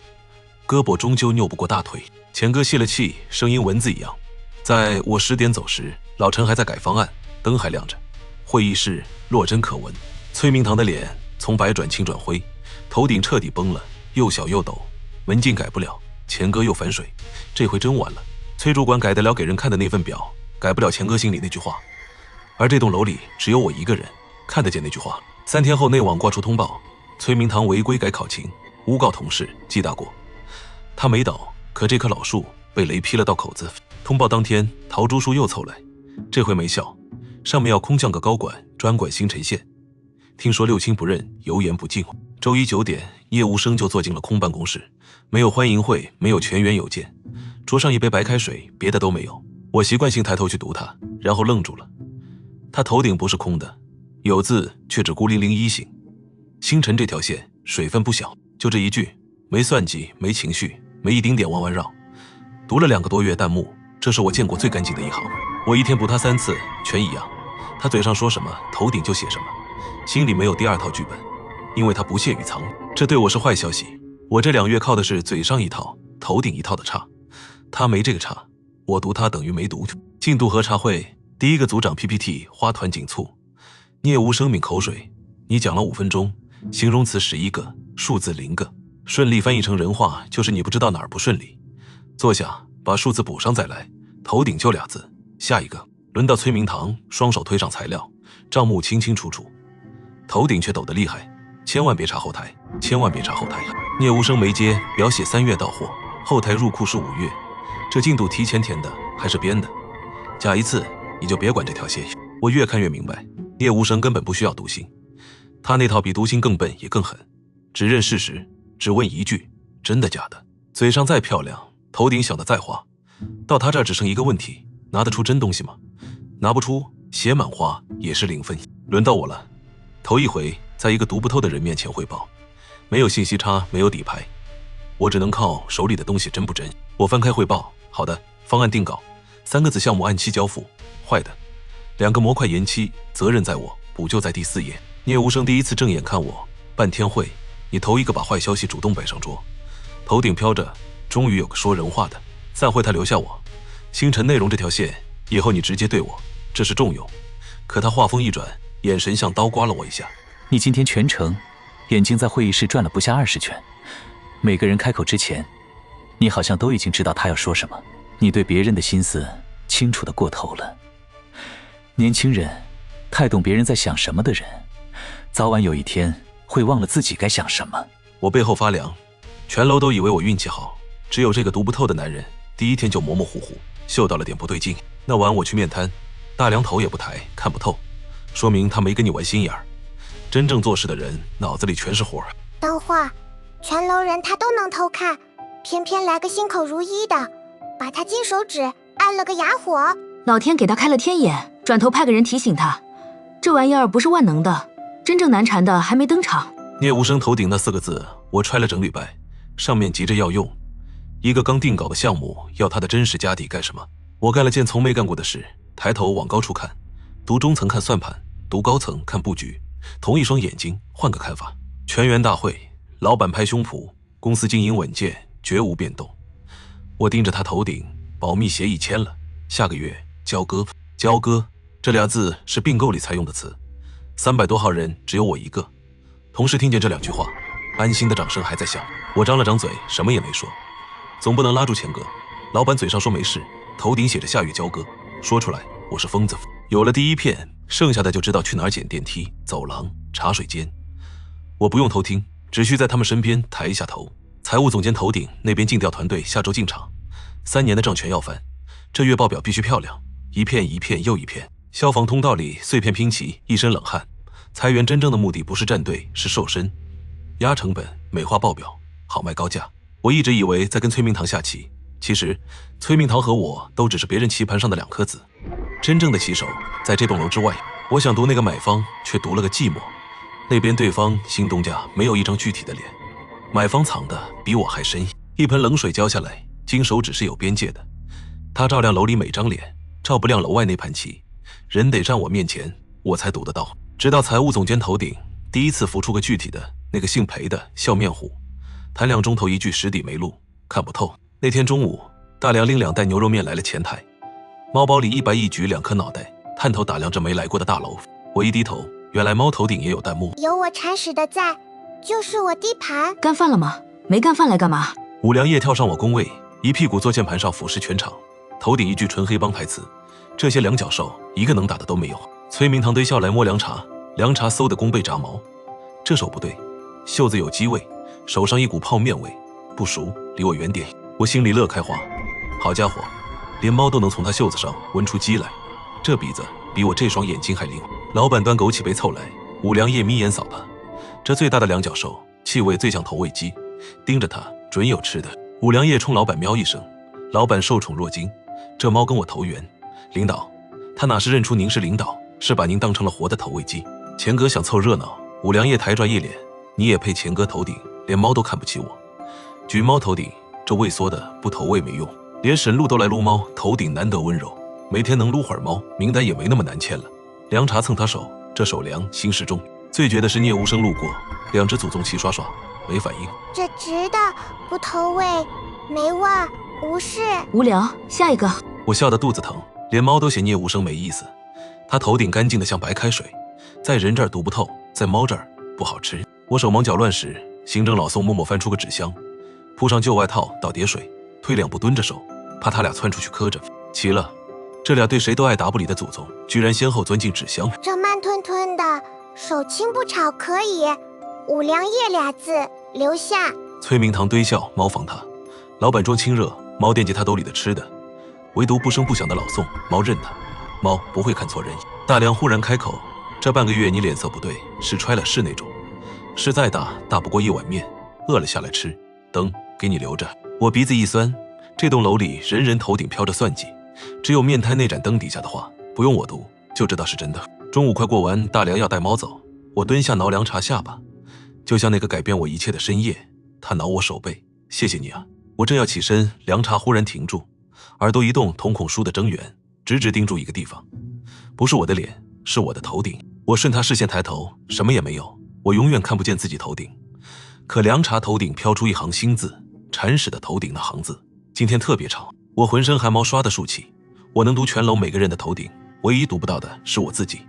Speaker 1: 胳膊终究拗不过大腿。钱哥泄了气，声音蚊子一样。在我10点走时，老陈还在改方案，灯还亮着，会议室落针可闻。崔明堂的脸从白转青转灰，头顶彻底崩了，又小又抖。门禁改不了，钱哥又反水，这回真完了。崔主管改得了给人看的那份表，改不了钱哥心里那句话。而这栋楼里只有我一个人看得见那句话。3天后，内网挂出通报，崔明堂违规改考勤，诬告同事记大过。他没倒，可这棵老树被雷劈了道口子。通报当天，陶朱叔又凑来，这回没笑，上面要空降个高管，专管星辰县。听说6亲不认，油盐不进。周一9点，业务生就坐进了空办公室，没有欢迎会，没有全员邮件，桌上一杯白开水，别的都没有。我习惯性抬头去读它，然后愣住了。他头顶不是空的，有字却只孤零零一行。星辰这条线水分不小，就这一句，没算计，没情绪，没一丁点弯弯绕。读了2个多月弹幕，这是我见过最干净的一行。我一天补他3次，全一样。他嘴上说什么，头顶就写什么，心里没有第2套剧本，因为他不屑于藏。这对我是坏消息。我这2月靠的是嘴上一套，头顶一套的差。他没这个差，我读他等于没读。进度核查会，第1个组长 PPT 花团锦簇，聂无声抿口水。你讲了5分钟，形容词11个，数字0个，顺利翻译成人话就是你不知道哪儿不顺利。坐下，把数字补上再来。头顶就2字，下一个。轮到崔明堂，双手推上材料，账目清清楚楚。头顶却抖得厉害，千万别查后台，千万别查后台。聂无声没接，表写3月到货，后台入库是5月，这进度提前填的还是编的？假一次你就别管这条线。我越看越明白，聂无声根本不需要读心，他那套比读心更笨也更狠，只认事实，只问一句：真的假的？嘴上再漂亮，头顶想的再花，到他这儿只剩一个问题：拿得出真东西吗？拿不出，写满花也是0分。轮到我了，头一回在一个读不透的人面前汇报，没有信息差，没有底牌，我只能靠手里的东西真不真。我翻开汇报，好的，方案定稿，3个子项目按期交付，坏的，2个模块延期，责任在我，补救在第4页。聂无声第1次正眼看我，半天会，你头一个把坏消息主动摆上桌。头顶飘着，终于有个说人话的。散会他留下我，星辰内容这条线以后你直接对我，这是重用。可他话锋一转，眼神像刀刮了我一下。
Speaker 5: 你今天全程眼睛在会议室转了不下20圈，每个人开口之前，你好像都已经知道他要说什么。你对别人的心思清楚的过头了。年轻人，太懂别人在想什么的人，早晚有一天会忘了自己该想什么。
Speaker 1: 我背后发凉，全楼都以为我运气好，只有这个读不透的男人第1天就模模糊糊嗅到了点不对劲。那晚我去面瘫，大梁头也不抬，看不透，说明他没跟你玩心眼儿。真正做事的人脑子里全是活。
Speaker 3: 等会儿，全楼人他都能偷看，偏偏来个心口如一的，把他金手指按了个哑火。
Speaker 2: 老天给他开了天眼，转头派个人提醒他，这玩意儿不是万能的，真正难缠的还没登场。
Speaker 1: 聂无声头顶那4个字，我揣了整礼拜，上面急着要用。一个刚定稿的项目，要他的真实家底干什么？我干了件从没干过的事，抬头往高处看，读中层看算盘，读高层看布局，同一双眼睛，换个看法。全员大会，老板拍胸脯，公司经营稳健，绝无变动。我盯着他头顶，保密协议签了，下个月交割。交割这俩字是并购里才用的词，300多号人只有我一个。同事听见这2句话，安心的掌声还在响。我张了张嘴，什么也没说，总不能拉住钱哥。老板嘴上说没事，头顶写着下月交割，说出来我是疯子。有了第一片，剩下的就知道去哪儿捡电梯、走廊、茶水间。我不用偷听，只需在他们身边抬一下头。财务总监头顶那边尽调团队下周进场，3年的账全要翻，这月报表必须漂亮，一片一片又一片。消防通道里碎片拼齐，一身冷汗。裁员真正的目的不是站队，是瘦身，压成本，美化报表，好卖高价。我一直以为在跟崔明堂下棋，其实崔明堂和我都只是别人棋盘上的2颗子，真正的棋手在这栋楼之外。我想读那个买方，却读了个寂寞。那边对方新东家没有一张具体的脸，买方藏的比我还深。一盆冷水浇下来，金手指是有边界的，它照亮楼里每张脸，照不亮楼外那盘棋。人得站我面前，我才读得到。直到财务总监头顶第一次浮出个具体的，那个姓裴的笑面虎，谈2钟头一句实底没路，看不透。那天中午，大梁拎2袋牛肉面来了前台，猫包里一白一橘2颗脑袋，探头打量着没来过的大楼。我一低头，原来猫头顶也有弹幕。
Speaker 3: 有我铲屎的在，就是我地盘。
Speaker 2: 干饭了吗？没干饭来干嘛？
Speaker 1: 武良业跳上我工位，一屁股坐键盘上俯视全场，头顶一句纯黑帮台词，这些两脚兽一个能打的都没有。崔明堂堆笑来摸凉茶，凉茶嗖的弓背炸毛，这手不对，袖子有鸡味，手上一股泡面味，不熟，离我远点。我心里乐开花，好家伙，连猫都能从他袖子上闻出鸡来，这鼻子比我这双眼睛还灵。老板端枸杞杯凑来，武良业眯眼扫他，这最大的两脚兽，气味最像投喂鸡，盯着他准有吃的。武良业冲老板喵一声，老板受宠若惊，这猫跟我投缘，领导，他哪是认出您是领导，是把您当成了活的投喂鸡。钱哥想凑热闹，武良业抬转一脸，你也配钱哥头顶，连猫都看不起我。举猫头顶，这畏缩的不投喂没用，连沈路都来撸猫，头顶难得温柔，每天能撸会儿猫，名单也没那么难签了。凉茶蹭他手，这手凉心事重。最绝的是聂无声路过，两只祖宗齐刷刷，没反应。
Speaker 3: 这直的不投喂，没味儿，无视。
Speaker 2: 无聊，下一个。
Speaker 1: 我笑得肚子疼，连猫都嫌聂无声没意思。他头顶干净的像白开水，在人这儿读不透，在猫这儿不好吃。我手忙脚乱时，刑侦老宋默默翻出个纸箱，铺上旧外套，倒叠水，退2步蹲着手，怕他俩窜出去磕着。奇了，这俩对谁都爱答不理的祖宗，居然先后钻进纸箱。
Speaker 3: 这慢吞吞的，手轻不吵可以，武良业俩字留下。
Speaker 1: 崔明堂堆笑，猫防他。老板装亲热，猫惦记他兜里的吃的，唯独不声不响的老宋，猫认他。猫不会看错人。大梁忽然开口，这半个月你脸色不对，是揣了是那种，事再大，大不过一碗面，饿了下来吃，灯给你留着。我鼻子一酸，这栋楼里人人头顶飘着算计，只有面瘫那盏灯底下的话，不用我读就知道是真的。中午快过完，大梁要带猫走，我蹲下挠凉茶下巴，就像那个改变我一切的深夜，他挠我手背，谢谢你啊。我正要起身，凉茶忽然停住，耳朵一动，瞳孔倏地睁圆，直直盯住一个地方，不是我的脸，是我的头顶。我顺他视线抬头，什么也没有，我永远看不见自己头顶。可凉茶头顶飘出一行新字，铲屎的头顶那行字，今天特别长，我浑身汗毛刷的竖起。我能读全楼每个人的头顶，唯一读不到的是我自己。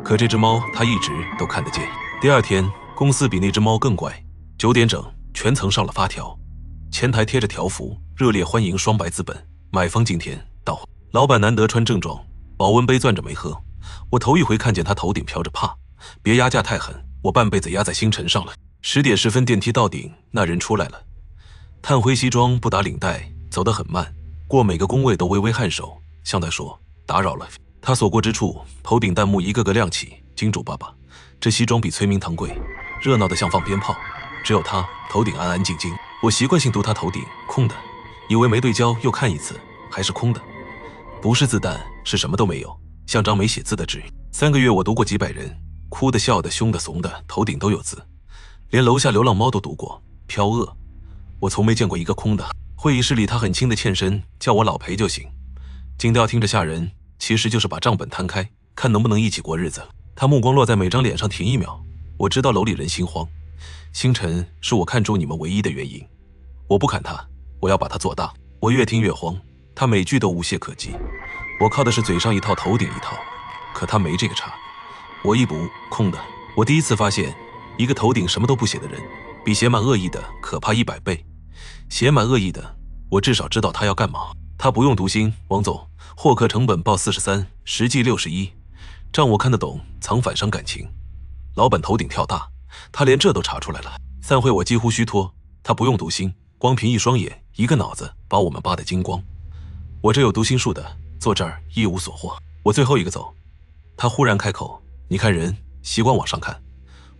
Speaker 1: 可这只猫它一直都看得见。第二天，公司比那只猫更怪，9点整，全层上了发条，前台贴着条幅，热烈欢迎双白资本，买方今天到。老板难得穿正装，保温杯攥着没喝。我头一回看见他头顶飘着帕，别压价太狠，我半辈子压在星辰上了。10点10分电梯到顶，那人出来了，炭灰西装不打领带，走得很慢，过每个工位都微微颔首，像在说打扰了。他所过之处，头顶弹幕一个个亮起。金主爸爸，这西装比崔明堂贵，热闹得像放鞭炮。只有他头顶安安静静。我习惯性读他头顶空的，以为没对焦，又看一次，还是空的。不是字弹，是什么都没有，像张没写字的纸。3个月我读过几百人，哭的、笑的、凶的、怂的，头顶都有字。连楼下流浪猫都读过飘恶，我从没见过一个空的。会议室里他很轻的欠身，叫我老裴就行。尽调听着吓人，其实就是把账本摊开，看能不能一起过日子。他目光落在每张脸上停1秒，我知道楼里人心慌。星辰是我看中你们唯一的原因，我不砍他，我要把他做大。我越听越慌，他每句都无懈可击。我靠的是嘴上一套，头顶一套，可他没这个茬。我一补空的。我第一次发现，一个头顶什么都不写的人，比写满恶意的可怕100倍。写满恶意的，我至少知道他要干嘛。他不用读心，王总，获客成本报43，实际61，账我看得懂，藏反伤感情。老板头顶跳大，他连这都查出来了。散会我几乎虚脱，他不用读心，光凭一双眼一个脑子把我们扒得精光。我这有读心术的，坐这儿一无所获。我最后一个走，他忽然开口，你看人习惯往上看，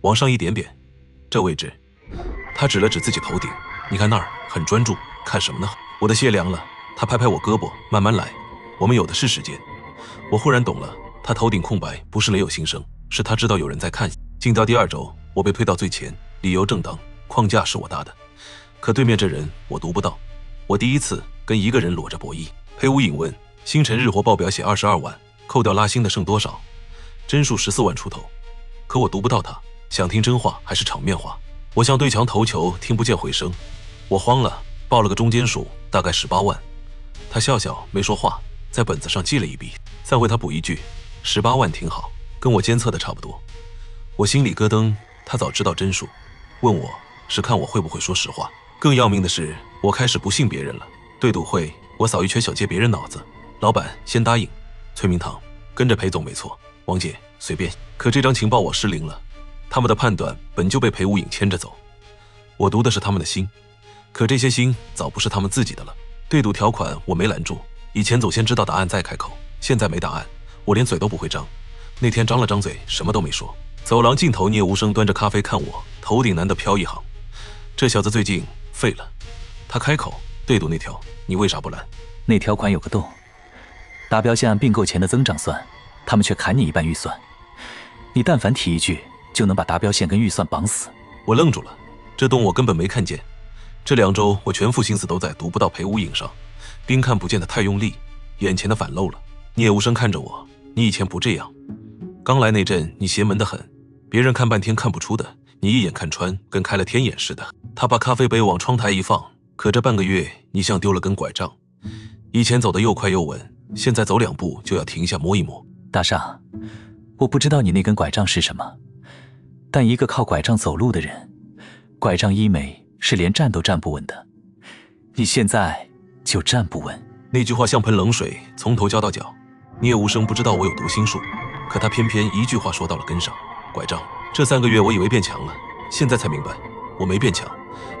Speaker 1: 往上一点点，这位置。他指了指自己头顶，你看那儿，很专注，看什么呢？我的血凉了，他拍拍我胳膊，慢慢来，我们有的是时间。我忽然懂了，他头顶空白不是没有心声，是他知道有人在看。进到第2周，我被推到最前，理由正当，框架是我搭的，可对面这人我读不到。我第一次跟一个人裸着博弈。裴无影问，星辰日活报表写22万，扣掉拉新的剩多少？帧数14万出头，可我读不到他，想听真话还是场面话？我向对墙投球，听不见回声，我慌了，报了个中间数，大概18万。他笑笑没说话，在本子上记了一笔。散会他补一句，18万挺好，跟我监测的差不多。我心里咯噔，他早知道帧数，问我是看我会不会说实话。更要命的是，我开始不信别人了。对赌会，我扫一圈小借别人脑子，老板先答应，崔明堂跟着裴总没错，王姐随便。可这张情报我失灵了，他们的判断本就被裴无影牵着走，我读的是他们的心，可这些心早不是他们自己的了。对赌条款我没拦住，以前总先知道答案再开口，现在没答案，我连嘴都不会张。那天张了张嘴，什么都没说。走廊尽头，聂无声端着咖啡看我，头顶难得飘一行，这小子最近废了。他开口，对赌那条你为啥不拦？
Speaker 5: 那条款有个洞，达标线按并购前的增长算，他们却砍你1半预算。你但凡提一句，就能把达标线跟预算绑死。
Speaker 1: 我愣住了，这洞我根本没看见。这2周我全副心思都在读不到裴无影上，兵看不见的太用力，眼前的反漏了。聂无声看着我，你以前不这样，刚来那阵你邪门得很，别人看半天看不出的，你一眼看穿，跟开了天眼似的。他把咖啡杯往窗台一放，可这半个月你像丢了根拐杖，以前走得又快又稳，现在走2步就要停下摸一摸。
Speaker 5: 大傻，我不知道你那根拐杖是什么，但一个靠拐杖走路的人，拐杖一没是连站都站不稳的，你现在就站不稳。
Speaker 1: 那句话像盆冷水，从头浇到脚。聂无声不知道我有读心术，可他偏偏一句话说到了根上。拐杖，这3个月我以为变强了，现在才明白我没变强，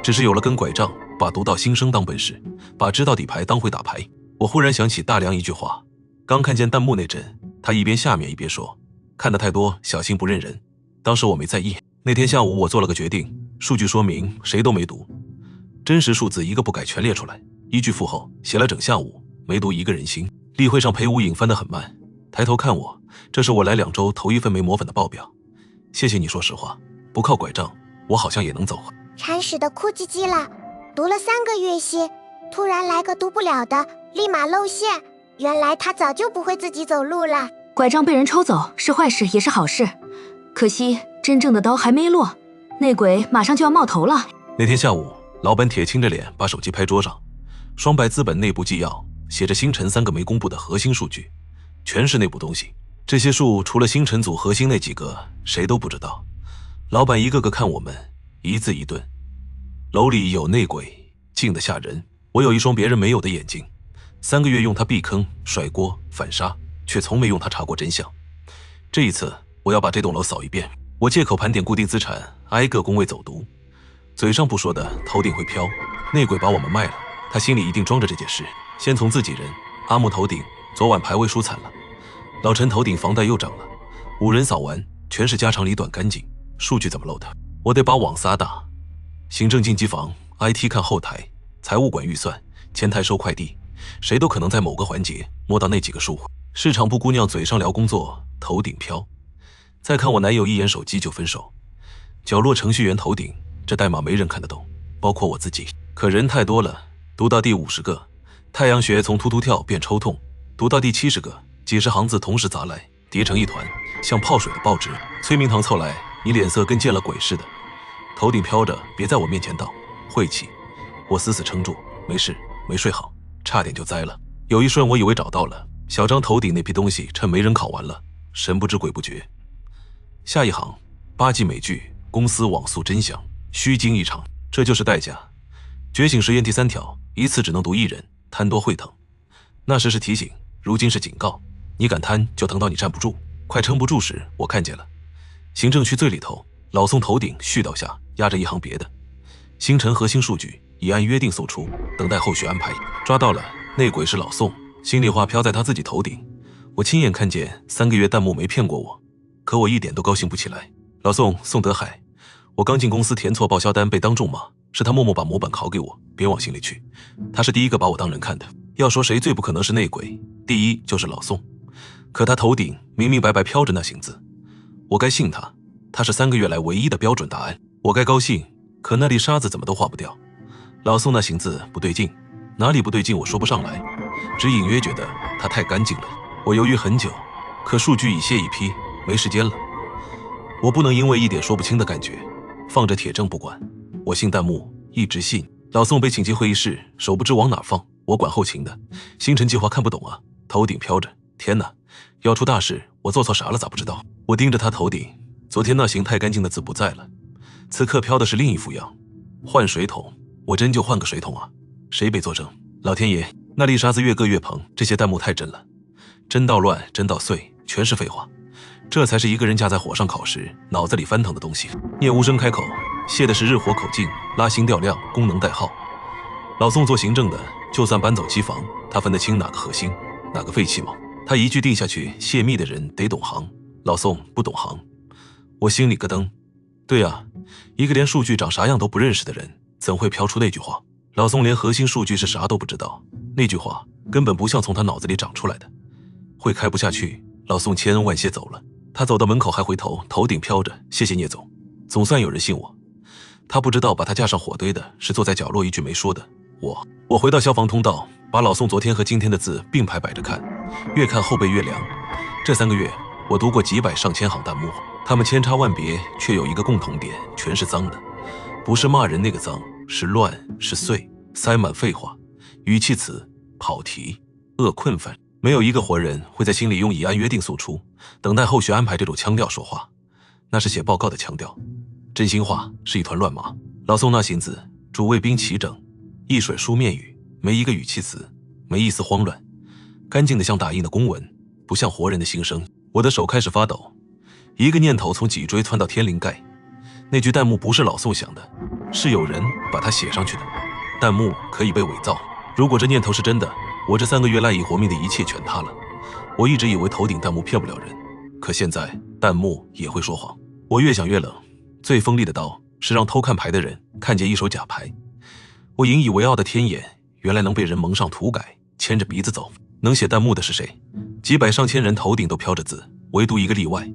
Speaker 1: 只是有了根拐杖，把读到心声当本事，把知道底牌当会打牌。我忽然想起大梁一句话，刚看见弹幕那阵，他一边下面一边说，看得太多小心不认人。当时我没在意。那天下午我做了个决定，数据说明谁都没读，真实数字一个不改全列出来，依据附后写了整下午，没读一个人心。例会上裴无影翻得很慢，抬头看我，这是我来2周头一份没磨粉的报表。谢谢你说实话，不靠拐杖我好像也能走。
Speaker 3: 铲屎的哭唧唧了，读了3个月心，突然来个读不了的，立马露馅。原来他早就不会自己走路了。
Speaker 2: 拐杖被人抽走是坏事也是好事，可惜真正的刀还没落，内鬼马上就要冒头了。
Speaker 1: 那天下午，老板铁青着脸把手机拍桌上，双白资本内部纪要写着星辰3个没公布的核心数据，全是内部东西。这些数除了星辰组核心那几个，谁都不知道。老板一个个看我们，一字一顿。楼里有内鬼，静得吓人。我有一双别人没有的眼睛，3个月用它避坑、甩锅、反杀，却从没用它查过真相。这一次，我要把这栋楼扫一遍。我借口盘点固定资产，挨个工位走读。嘴上不说的，头顶会飘。内鬼把我们卖了，他心里一定装着这件事。先从自己人阿木头顶昨晚排位输惨了，老陈头顶房贷又涨了，5人扫完全是家长里短干净，数据怎么漏的？我得把网撒大。行政进机房 ，IT 看后台，财务管预算，前台收快递，谁都可能在某个环节摸到那几个数。市场部姑娘嘴上聊工作，头顶飘。再看我男友一眼手机就分手。角落程序员头顶，这代码没人看得懂，包括我自己。可人太多了，读到第50个，太阳穴从突突跳变抽痛，读到第70个，几十行字同时砸来，叠成一团，像泡水的报纸。崔明堂凑来，你脸色跟见了鬼似的。头顶飘着，别在我面前倒，晦气。我死死撑住，没事，没睡好，差点就栽了。有一瞬我以为找到了，小张头顶那批东西趁没人考完了，神不知鬼不觉。下一行，8季美剧，公司网速真香，虚惊一场，这就是代价。觉醒实验第3条，一次只能读1人，贪多会疼。那时是提醒，如今是警告，你敢贪就疼到你站不住。快撑不住时，我看见了，行政区最里头，老宋头顶絮叨下压着一行别的，星辰核心数据已按约定送出，等待后续安排。抓到了，内鬼是老宋，心里话飘在他自己头顶。我亲眼看见3个月弹幕没骗过我，可我一点都高兴不起来。老宋，宋德海，我刚进公司填错报销单被当众骂，是他默默把模板拷给我，别往心里去。他是第一个把我当人看的。要说谁最不可能是内鬼，第一就是老宋。可他头顶明明白白飘着那行字，我该信他，他是3个月来唯一的标准答案。我该高兴，可那粒沙子怎么都化不掉。老宋那行字不对劲，哪里不对劲我说不上来，只隐约觉得他太干净了。我犹豫很久，可数据已泄一批，没时间了。我不能因为一点说不清的感觉放着铁证不管。我信弹幕，一直信。老宋被请进会议室，手不知往哪放，我管后勤的。星辰计划看不懂啊，头顶飘着，天哪，要出大事，我做错啥了咋不知道？我盯着他头顶，昨天那行太干净的字不在了，此刻飘的是另一副样。换水桶，我真就换个水桶啊？谁被作证？老天爷，那粒沙子越搁越蓬，这些弹幕太真了，真到乱，真到碎，全是废话。这才是一个人架在火上烤时脑子里翻腾的东西。聂无声开口，谢的是日火口径、拉星调亮、功能代号。老宋做行政的，就算搬走机房，他分得清哪个核心，哪个废弃吗？他一句定下去，泄密的人得懂行，老宋不懂行。我心里咯噔。对啊，一个连数据长啥样都不认识的人，怎会飘出那句话？老宋连核心数据是啥都不知道，那句话根本不像从他脑子里长出来的。会开不下去，老宋千恩万谢走了。他走到门口还回头，头顶飘着谢谢聂总，总算有人信我。他不知道把他架上火堆的是坐在角落一句没说的我回到消防通道，把老宋昨天和今天的字并排摆着看，越看后背越凉。这3个月我读过几百上千行弹幕，他们千差万别，却有一个共同点，全是脏的。不是骂人那个脏，是乱，是碎，塞满废话，语气词，跑题，恶困犯。没有一个活人会在心里用已按约定送出，等待后续安排这种腔调说话，那是写报告的腔调。真心话是一团乱麻。老宋那行字，主谓宾齐整，一水书面语，没一个语气词，没一丝慌乱，干净的像打印的公文，不像活人的心声。我的手开始发抖，一个念头从脊椎窜到天灵盖。那句弹幕不是老宋想的，是有人把它写上去的。弹幕可以被伪造，如果这念头是真的，我这3个月赖以活命的一切全塌了。我一直以为头顶弹幕骗不了人，可现在弹幕也会说谎。我越想越冷，最锋利的刀是让偷看牌的人看见一手假牌。我引以为傲的天眼，原来能被人蒙上涂改，牵着鼻子走。能写弹幕的是谁？几百上千人头顶都飘着字，唯独一个例外，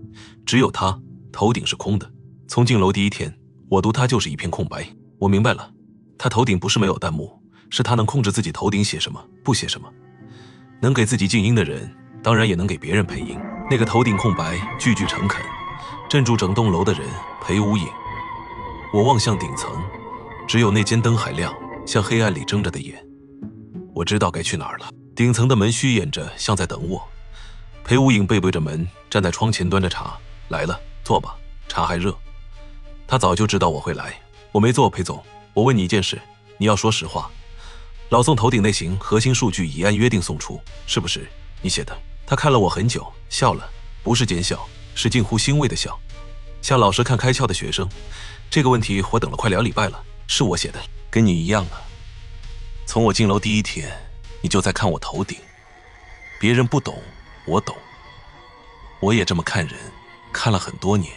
Speaker 1: 只有他头顶是空的。从进楼第1天，我读他就是一片空白。我明白了，他头顶不是没有弹幕，是他能控制自己头顶写什么不写什么。能给自己静音的人，当然也能给别人配音。那个头顶空白，句句诚恳，镇住整栋楼的人裴无影。我望向顶层，只有那间灯还亮，像黑暗里睁着的眼。我知道该去哪儿了。顶层的门虚掩着，像在等我。裴无影背对着门，站在窗前端着茶。来了，坐吧，茶还热。他早就知道我会来。我没坐，裴总，我问你一件事，你要说实话。老宋头顶那行核心数据已按约定送出，是不是你写的？他看了我很久，笑了，不是奸笑，是近乎欣慰的笑，像老师看开窍的学生。这个问题我等了快2礼拜了，是我写的，跟你一样啊。从我进楼第1天，你就在看我头顶。别人不懂，我懂。我也这么看人，看了很多年，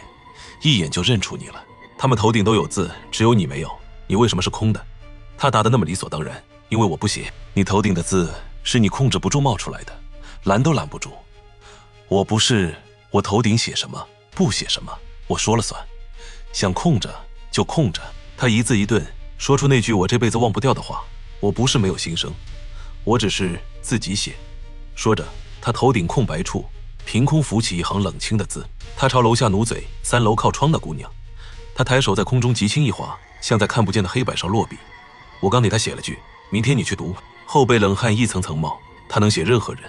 Speaker 1: 一眼就认出你了。他们头顶都有字，只有你没有，你为什么是空的？他答得那么理所当然，因为我不写。你头顶的字是你控制不住冒出来的，拦都拦不住。我不是，我头顶写什么不写什么，我说了算，想空着就空着。他一字一顿说出那句我这辈子忘不掉的话。我不是没有心声，我只是自己写。说着，他头顶空白处凭空浮起一行冷清的字。他朝楼下努嘴3楼靠窗的姑娘，他抬手在空中极轻一划，像在看不见的黑板上落笔。我刚给他写了句明天你去读，后背冷汗一层层冒。他能写任何人，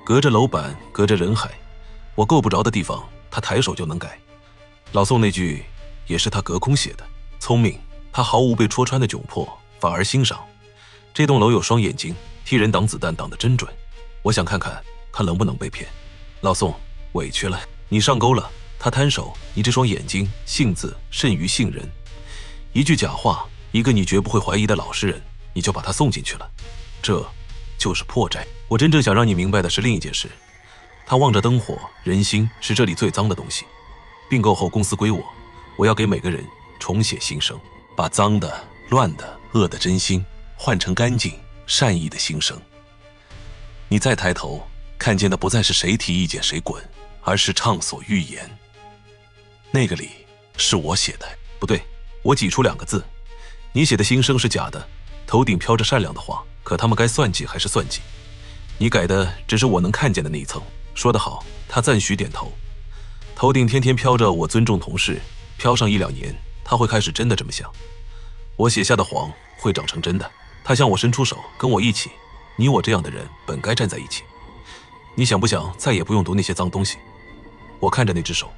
Speaker 1: 隔着楼板，隔着人海，我够不着的地方他抬手就能改。老宋那句也是他隔空写的，聪明，他毫无被戳穿的窘迫，反而欣赏。这栋楼有双眼睛，替人挡子弹挡得真准。我想看看他能不能被骗。老宋，委屈了，你上钩了。他摊手，你这双眼睛性子甚于杏仁，一句假话，一个你绝不会怀疑的老实人，你就把他送进去了，这就是破绽。我真正想让你明白的是另一件事，他望着灯火，人心是这里最脏的东西。并购后公司归我，我要给每个人重写心声，把脏的、乱的、恶的真心换成干净、善意的心声。你再抬头，看见的不再是谁提意见谁滚，而是畅所欲言。那个里是我写的，不对，我挤出2个字。你写的心声是假的，头顶飘着善良的话，可他们该算计还是算计？你改的只是我能看见的那一层。说得好，他赞许点头。头顶天天飘着我尊重同事，飘上1、2年，他会开始真的这么想。我写下的谎会长成真的。他向我伸出手，跟我一起。你我这样的人本该站在一起。你想不想再也不用读那些脏东西？我看着那只手，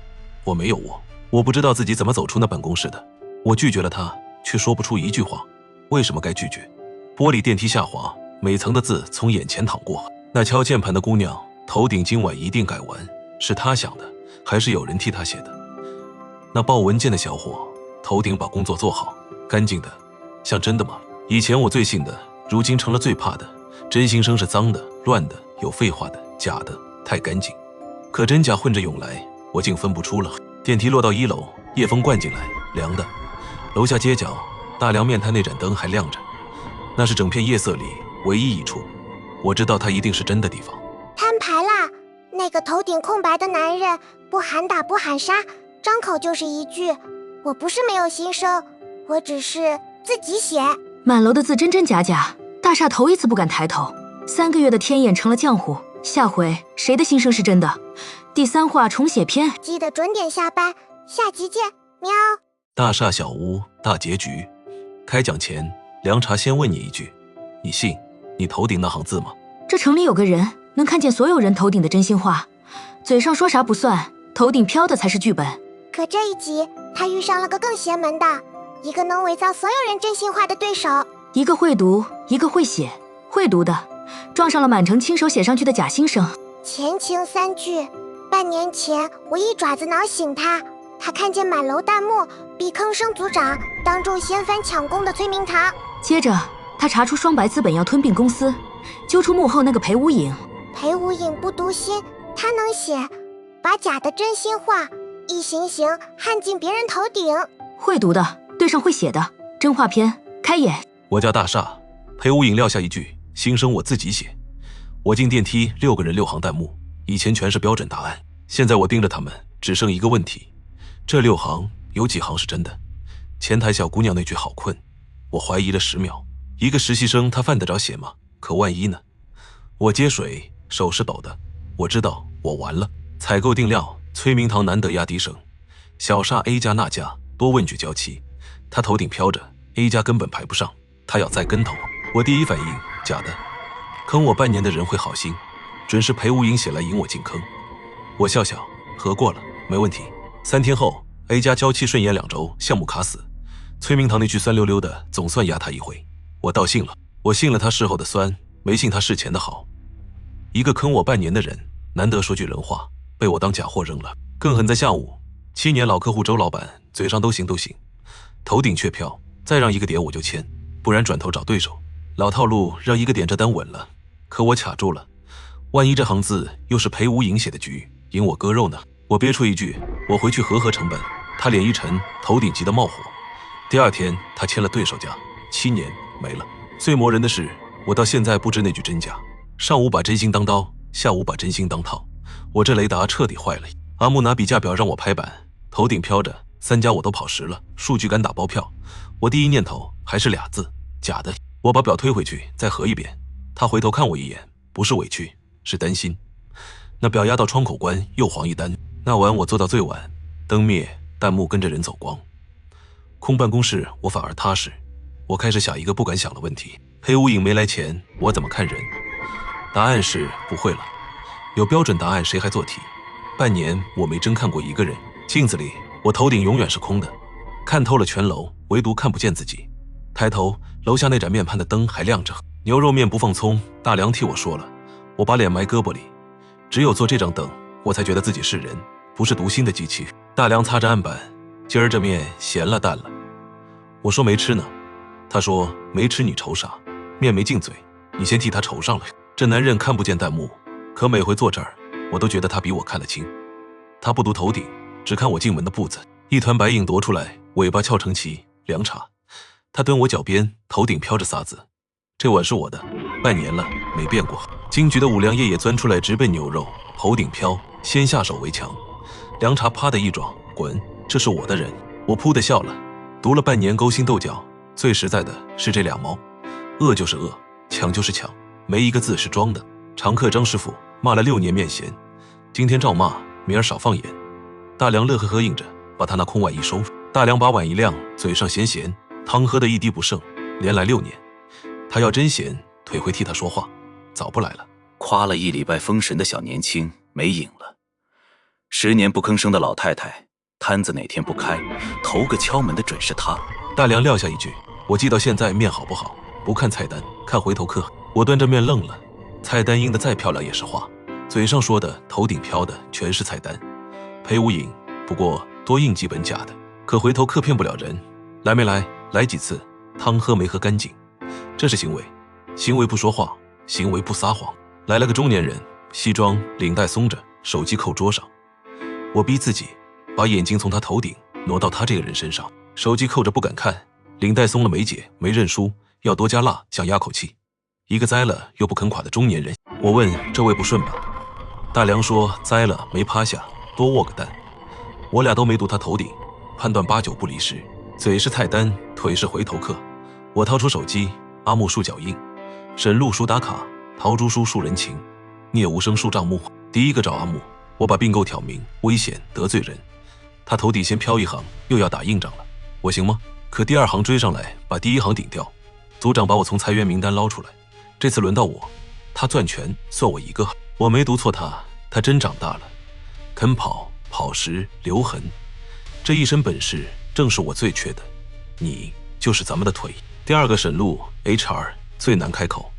Speaker 1: 我没有握，我不知道自己怎么走出那办公室的。我拒绝了他，却说不出一句话。为什么该拒绝？玻璃电梯下滑，每层的字从眼前淌过。那敲键盘的姑娘，头顶今晚一定改完，是她想的，还是有人替她写的？那抱文件的小伙，头顶把工作做好，干净的，像真的吗？以前我最信的，如今成了最怕的。真心声是脏的、乱的、有废话的、假的，太干净。可真假混着涌来，我竟分不出了。电梯落到1楼，夜风灌进来，凉的。楼下街角大梁面摊那盏灯还亮着，那是整片夜色里唯一一处我知道它一定是真的地方。
Speaker 3: 摊牌啦！那个头顶空白的男人，不喊打不喊杀，张口就是一句：我不是没有心声，我只是自己写。
Speaker 2: 满楼的字真真假假，大厦头一次不敢抬头。3个月的天眼成了浆糊，下回谁的心声是真的？第3话重写篇，
Speaker 3: 记得准点下班，下集见，喵。
Speaker 1: 大厦小屋大结局。开讲前，凉茶先问你一句：你信你头顶那行字吗？
Speaker 2: 这城里有个人能看见所有人头顶的真心话，嘴上说啥不算，头顶飘的才是剧本。
Speaker 3: 可这一集，他遇上了个更邪门的，一个能伪造所有人真心话的对手。
Speaker 2: 一个会读，一个会写。会读的撞上了满城亲手写上去的假心声。
Speaker 3: 前情3句，半年前我一爪子挠醒他，他看见满楼弹幕，比坑生组长当众掀翻抢功的崔明堂。
Speaker 2: 接着他查出双白资本要吞并公司，揪出幕后那个裴无影。
Speaker 3: 裴无影不读心，他能写，把假的真心话一行行焊进别人头顶。
Speaker 2: 会读的对上会写的，真话篇开演。
Speaker 1: 我家大厦，裴无影撂下一句心声我自己写。我进电梯，6个人6行弹幕，以前全是标准答案，现在我盯着他们，只剩一个问题：这6行有几行是真的？前台小姑娘那句好困，我怀疑了10秒。一个实习生他犯得着写吗？可万一呢？我接水，手是抖的，我知道我完了。采购定料，崔明堂难得压低声。小厦 A 加那家多问句交期，他头顶飘着 A 加根本排不上，他要栽跟头。我第一反应假的，坑我半年的人会好心，准是裴无影写来引我进坑。我笑笑，合过了，没问题。3天后 A 加交期顺延2周，项目卡死。崔明堂那句酸溜溜的，总算压他一回。我倒信了，我信了他事后的酸，没信他事前的好。一个坑我半年的人，难得说句人话，被我当假货扔了。更狠在下午，7年老客户周老板嘴上都行，头顶却飘，再让一个点我就签，不然转头找对手。老套路让一个点这单稳了，可我卡住了。万一这行字又是裴无影写的局，引我割肉呢？我憋出一句，我回去和成本。他脸一沉，头顶急得冒火。第二天，他签了对手价，7年没了。最磨人的是，我到现在不知那句真假。上午把真心当刀，下午把真心当套，我这雷达彻底坏了。阿木拿笔价表让我拍板，头顶飘着3家我都跑实了，数据敢打包票。我第一念头还是俩字，假的。我把表推回去，再核一遍。他回头看我一眼，不是委屈，是担心。那表压到窗口关，又黄一单。那晚我做到最晚，灯灭，弹幕跟着人走光。空办公室我反而踏实，我开始想一个不敢想的问题：裴无影没来前，我怎么看人？答案是不会了。有标准答案谁还做题？半年我没真看过一个人。镜子里我头顶永远是空的，看透了全楼，唯独看不见自己。抬头，楼下那盏面盘的灯还亮着。牛肉面不放葱，大梁替我说了。我把脸埋胳膊里，只有坐这张凳，我才觉得自己是人，不是读心的机器。大梁擦着案板，今儿这面咸了淡了。我说没吃呢，他说没吃你愁啥？面没进嘴，你先替他愁上了。这男人看不见弹幕，可每回坐这儿，我都觉得他比我看得清。他不读头顶，只看我进门的步子，一团白影夺出来，尾巴翘成旗，凉茶。他蹲我脚边，头顶飘着仨字：这碗是我的，半年了没变过。金桔的五粮液也钻出来，直奔牛肉，头顶飘，先下手为强。凉茶啪的一撞，滚！这是我的人。我噗的笑了。读了半年勾心斗角，最实在的是这俩猫，恶就是恶，抢就是抢，没一个字是装的。常客张师傅骂了6年面咸，今天照骂，明儿少放盐。大梁乐呵呵应着，把他那空碗一收。大梁把碗一晾，嘴上咸咸，汤喝的一滴不剩，连来6年。他要真咸，腿会替他说话，早不来了。
Speaker 4: 夸了1礼拜封神的小年轻没影了，10年不吭声的老太太，摊子哪天不开，头个敲门的准是他。
Speaker 1: 大梁撂下一句，我记到现在面好不好，不看菜单，看回头客。我端着面愣了，菜单印的再漂亮也是画，嘴上说的头顶飘的全是菜单。裴无影，不过多印几本假的，可回头客骗不了人。来没来，来几次，汤喝没喝干净，这是行为。行为不说话，行为不撒谎。来了个中年人，西装领带松着，手机扣桌上。我逼自己把眼睛从他头顶挪到他这个人身上，手机扣着不敢看，领带松了没解，没认输，要多加辣，想压口气。一个栽了又不肯垮的中年人。我问这位不顺吧？大梁说栽了没趴下，多卧个蛋。我俩都没读他头顶，判断8、9不离十。嘴是菜单，腿是回头客。我掏出手机，阿木竖脚印，沈路输打卡，陶朱书树人情，聂无声树账目。第一个找阿木，我把并购挑明，危险得罪人。他头底先飘一行，又要打硬仗了，我行吗？可第2行追上来，把第1行顶掉。组长把我从裁员名单捞出来，这次轮到我，他攥拳算我一个。我没读错他，他真长大了，肯跑，跑时留痕，这一身本事正是我最缺的。你就是咱们的腿。第2个沈路 HR 最难开口，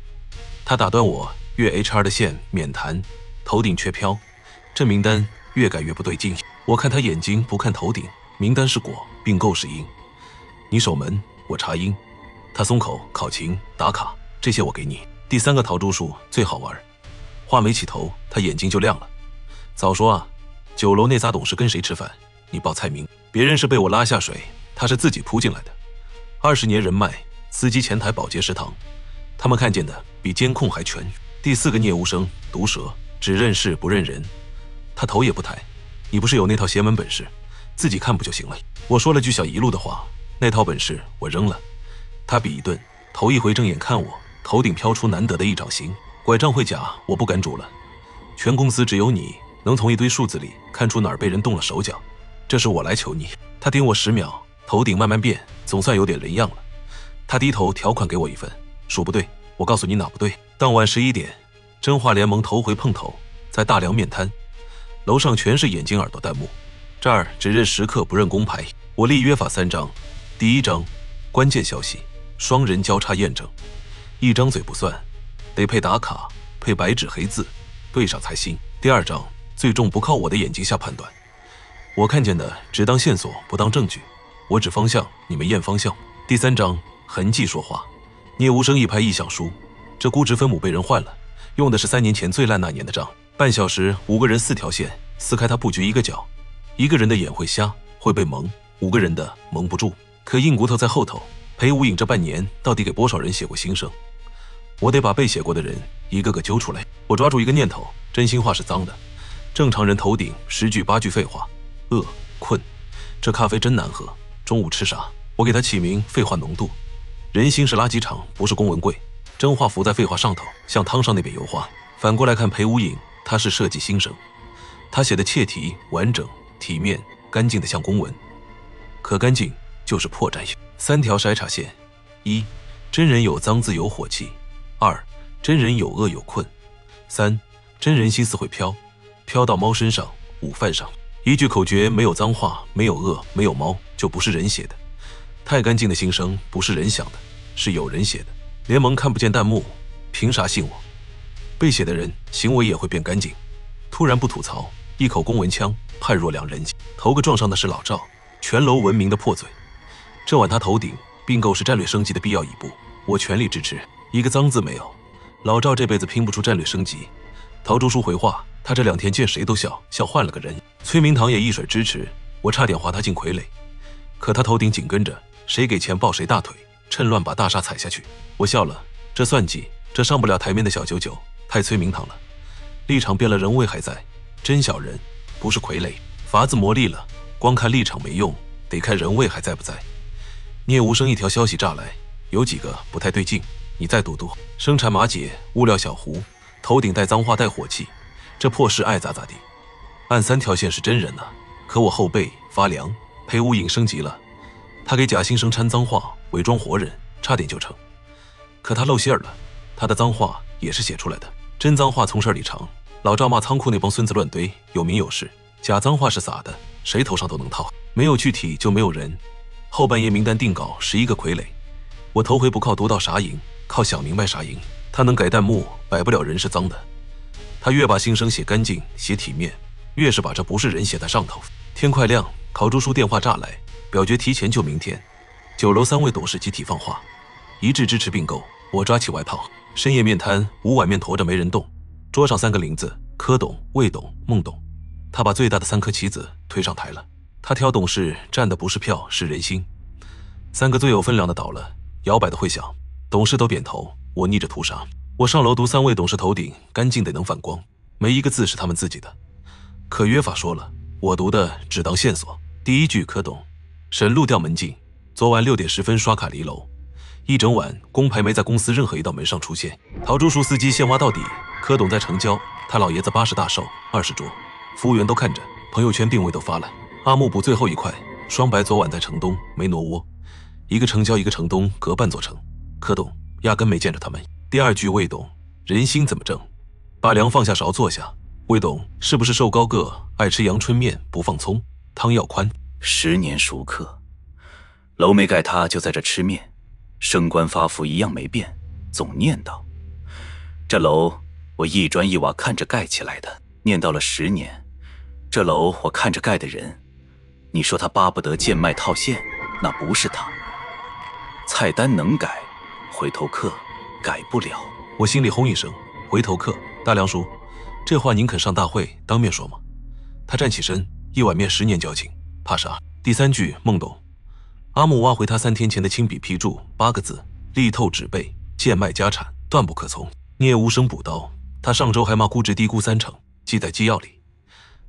Speaker 1: 他打断我越 HR 的线免谈，头顶却飘。这名单越改越不对劲。我看他眼睛不看头顶，名单是果，并购是因。你守门，我查因。他松口，考勤打卡，这些我给你。第3个陶朱树最好玩，话没起头，他眼睛就亮了。早说啊，酒楼那仨董事跟谁吃饭？你报菜名。别人是被我拉下水，他是自己扑进来的。20年人脉，司机前台保洁食堂，他们看见的比监控还全。第4个聂无声，毒舌，只认事不认人，他头也不抬。你不是有那套邪门本事，自己看不就行了？我说了句小遗漏的话，那套本事我扔了。他比一顿，头一回正眼看我，头顶飘出难得的一掌形。拐杖会假，我不敢煮了。全公司只有你能从一堆数字里看出哪儿被人动了手脚，这是我来求你。他盯我10秒，头顶慢慢变，总算有点人样了。他低头条款给我一份，数不对，我告诉你哪不对。当晚11点，真话联盟头回碰头，在大梁面摊，楼上全是眼睛耳朵弹幕。这儿只认食客不认工牌。我立约法3章，第1章关键消息，双人交叉验证，1张嘴不算，得配打卡，配白纸黑字，对上才行。第2章最重不靠我的眼睛下判断，我看见的只当线索不当证据，我指方向，你们验方向。第3章痕迹说话，聂无声一拍意向书，这估值分母被人换了，用的是3年前最烂那年的账。半小时5个人4条线，撕开他布局1个角，一个人的眼会瞎，会被蒙，5个人的蒙不住。可硬骨头在后头，裴无影这半年到底给多少人写过心声？我得把被写过的人一个个揪出来。我抓住一个念头，真心话是脏的。正常人头顶10句8句废话，饿困，这咖啡真难喝，中午吃啥？我给他起名废话浓度。人心是垃圾场，不是公文柜，真话浮在废话上头，像汤上那边油画。反过来看裴无影，他是设计心声，他写的切题完整体面干净的像公文。可干净就是破绽3条筛查线： 1. 真人有脏字有火气； 2. 真人有饿有困； 3. 真人心思会飘，飘到猫身上午饭上。一句口诀没有脏话，没有饿，没有猫，就不是人写的。太干净的心声不是人想的，是有人写的。联盟看不见弹幕，凭啥信我？被写的人行为也会变干净。突然不吐槽，一口公文腔，判若两人。头个撞上的是老赵，全楼闻名的破嘴。这晚他头顶并购是战略升级的必要一步，我全力支持。一个脏字没有，老赵这辈子拼不出战略升级。陶朱叔回话，他这2天见谁都笑，笑换了个人。崔明堂也一水支持，我差点划他进傀儡，可他头顶紧跟着谁给钱抱谁大腿，趁乱把大厦踩下去。我笑了，这算计，这上不了台面的小九九太崔明堂了。立场变了，人味还在，真小人不是傀儡。法子磨砺了，光看立场没用，得看人味还在不在。聂无声一条消息炸来，有几个不太对劲，你再读读。生产马姐，物料小胡，头顶带脏话带火气，这破事爱咋咋地。按3条线是真人啊，可我后背发凉。裴无影升级了，他给假新生掺脏话，伪装活人，差点就成。可他露馅了，他的脏话也是写出来的，真脏话从事里长。老赵骂仓库那帮孙子乱堆，有名有势，假脏话是撒的，谁头上都能套，没有具体就没有人。后半夜名单定稿11个傀儡，我头回不靠读到啥赢，靠想明白啥赢。他能改弹幕，摆不了人是脏的。他越把心声写干净写体面，越是把这不是人写在上头。天快亮，考朱叔电话炸来，表决提前就明天。9楼3位董事集体放话，一致支持并购。我抓起外套，深夜面摊5碗面驮着没人动，桌上3个林子，柯董、魏董、孟董。他把最大的3颗棋子推上台了。他挑董事占的不是票，是人心。3个最有分量的倒了，摇摆的会响，董事都点头。我逆着图啥？我上楼读3位董事头顶，干净的能反光，没一个字是他们自己的。可约法说了，我读的只当线索。第1句柯董，沈路调门禁，昨晚6点10分刷卡离楼，一整晚工牌没在公司任何一道门上出现。陶朱叔司机现挖到底，柯董在成交，他老爷子80大寿20桌，服务员都看着，朋友圈定位都发了。阿木补最后一块，双白昨晚在城东没挪窝，一个城郊一个城东，隔半座城。柯董压根没见着他们。第2句魏董，人心怎么正？把粮放下勺坐下。魏董是不是瘦高个，爱吃阳春面不放葱，汤要宽。
Speaker 4: 10年熟客，楼没盖他就在这吃面，升官发福一样没变，总念叨。这楼我一砖一瓦看着盖起来的，念叨了10年。这楼我看着盖的人，你说他巴不得贱卖套现，那不是他。菜单能改，回头客改不了。
Speaker 1: 我心里轰一声，回头客，大梁叔，这话您肯上大会当面说吗？他站起身，一碗面10年交情，怕啥？第3句孟董，阿木挖回他3天前的亲笔批注，8个字，力透纸背，贱卖家产，断不可从。聂无声补刀，他上周还骂估值低估3成，记在纪要里。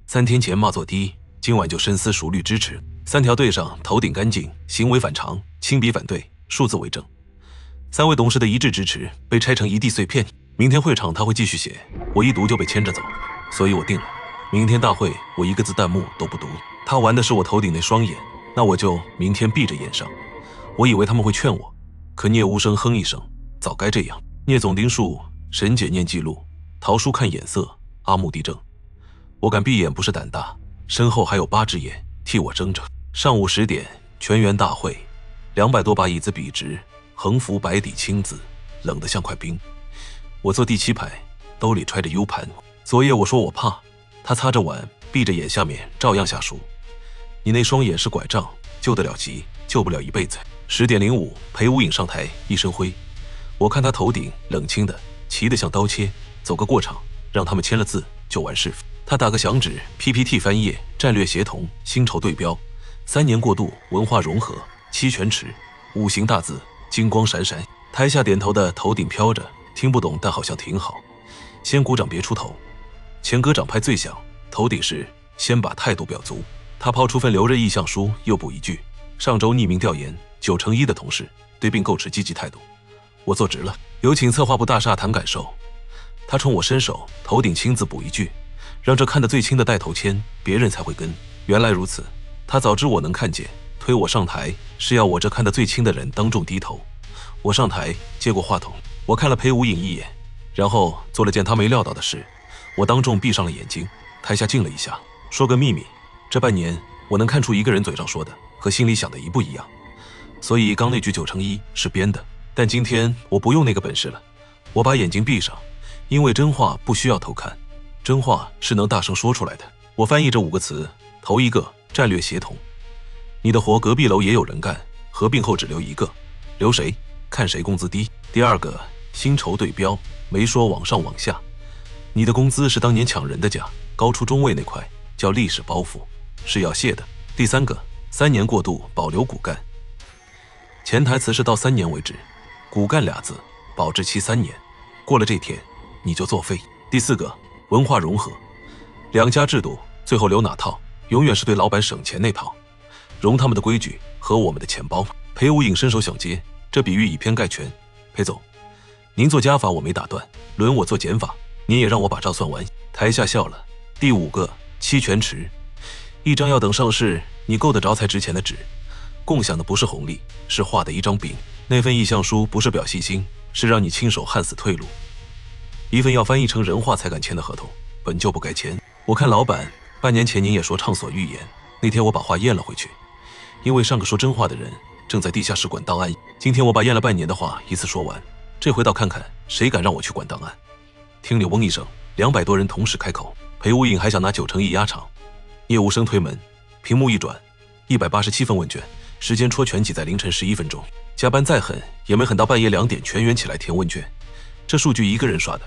Speaker 1: 3天前骂做低，今晚就深思熟虑支持。3条对上，头顶干净，行为反常，亲笔反对，数字为证。3位董事的一致支持被拆成一地碎片。明天会场他会继续写，我一读就被牵着走，所以我定了，明天大会我一个字弹幕都不读。他玩的是我头顶那双眼，那我就明天闭着眼上。我以为他们会劝我，可聂无声哼一声，早该这样。聂总盯数，沈姐念记录，陶叔看眼色，阿木地正。我敢闭眼不是胆大，身后还有8只眼替我睁着。上午10点，全员大会，200多把椅子笔直，横幅白底青字，冷得像块冰。我坐第7排，兜里揣着 U 盘。昨夜我说我怕，他擦着碗，闭着眼，下面照样下书。你那双眼是拐杖，救得了急，救不了一辈子。10点05，裴无影上台，一身灰。我看他头顶冷清的，齐得像刀切，走个过场，让他们签了字就完事。他打个响指 ，PPT 翻页，战略协同，薪酬对标，3年过渡，文化融合，期权池，5行大字，金光闪闪。台下点头的头顶飘着，听不懂但好像挺好。先鼓掌别出头，前歌掌拍最响，头顶是先把态度表足。他抛出份留任意向书，又补一句：上周匿名调研，9成1的同事对并购持积极态度。我做直了，有请策划部大厦谈感受。他冲我伸手，头顶亲自补一句：让这看得最清的带头签，别人才会跟。原来如此，他早知我能看见，推我上台是要我这看得最清的人当众低头。我上台接过话筒，我看了裴无影一眼，然后做了件他没料到的事，我当众闭上了眼睛。台下静了一下，说个秘密，这半年我能看出一个人嘴上说的和心里想的一不一样，所以刚那句9成1是编的。但今天我不用那个本事了，我把眼睛闭上，因为真话不需要偷看，真话是能大声说出来的。我翻译这5个词，头一个战略协同，你的活隔壁楼也有人干，合并后只留一个，留谁看谁工资低。第二个薪酬对标，没说往上往下，你的工资是当年抢人的价，高出中位那块叫历史包袱，是要卸的。第三个3年过渡，保留骨干，潜台词是到3年为止，骨干俩字保质期3年，过了这天你就作废。第四个文化融合，2家制度最后留哪套，永远是对老板省钱那套，容他们的规矩和我们的钱包。裴无影伸手想接，这比喻以偏概全。裴总，您做加法我没打断，轮我做减法，您也让我把账算完。台下笑了。第5个期权池，一张要等上市你够得着才值钱的纸，共享的不是红利，是画的一张饼。那份意向书不是表细心，是让你亲手焊死退路。一份要翻译成人话才敢签的合同，本就不该签。我看老板半年前您也说畅所欲言，那天我把话咽了回去，因为上个说真话的人正在地下室管档案。今天我把咽了半年的话一次说完，这回倒看看谁敢让我去管档案。听里嗡一声，200多人同时开口。裴无影还想拿9成1压场，业务生推门，屏幕一转，187份问卷，时间戳全挤在凌晨11分钟。加班再狠也没狠到半夜2点全员起来填问卷，这数据一个人刷的。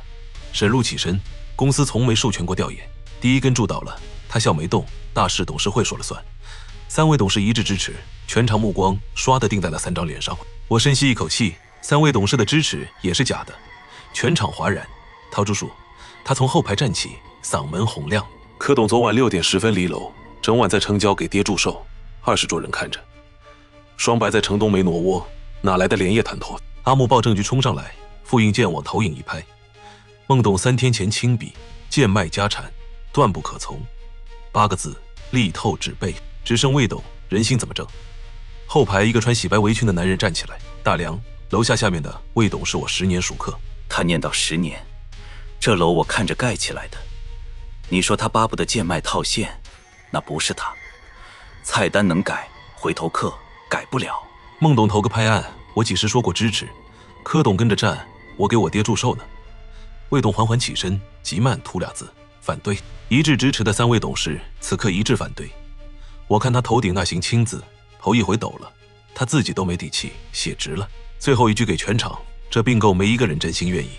Speaker 1: 沈璐起身，公司从没授权过调研，第一根柱倒了，他笑没动，大事董事会说了算。3位董事一致支持，全场目光刷地定在那3张脸上。我深吸一口气，3位董事的支持也是假的。全场哗然。陶朱树，他从后排站起，嗓门洪亮。柯董昨晚6点10分离楼，整晚在城郊给爹祝寿，20桌人看着。双白在城东没挪窝，哪来的连夜谈妥？阿木报证据冲上来，复印件往投影一拍。孟董3天前亲笔，贱卖家产，断不可从，8个字，力透纸背。只剩魏董，人心怎么正？后排一个穿洗白围裙的男人站起来，大梁楼下面的魏董是我10年熟客。
Speaker 4: 他念叨10年，这楼我看着盖起来的。你说他巴不得贱卖套现，那不是他。菜单能改，回头客改不了。
Speaker 1: 孟董投个拍案，我几时说过支持？柯董跟着站，我给我爹祝寿呢。魏董缓缓起身，极慢吐2字：反对。一致支持的3位董事此刻一致反对。我看他头顶那行青字，头一回抖了，他自己都没底气写直了。最后一句给全场，这并购没一个人真心愿意，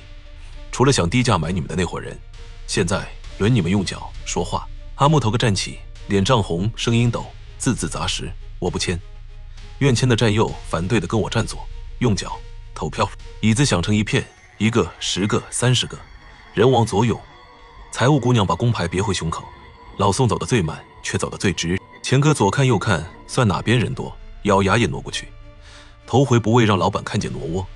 Speaker 1: 除了想低价买你们的那伙人。现在轮你们用脚说话。阿木头个站起，脸涨红，声音抖，字字砸实。我不签。愿签的站右，反对的跟我站左，用脚投票。椅子响成一片，1个、10个、30个，人往左涌。财务姑娘把工牌别回胸口。老宋走得最慢，却走得最直。钱哥左看右看，算哪边人多，咬牙也挪过去。头回不为让老板看见挪窝。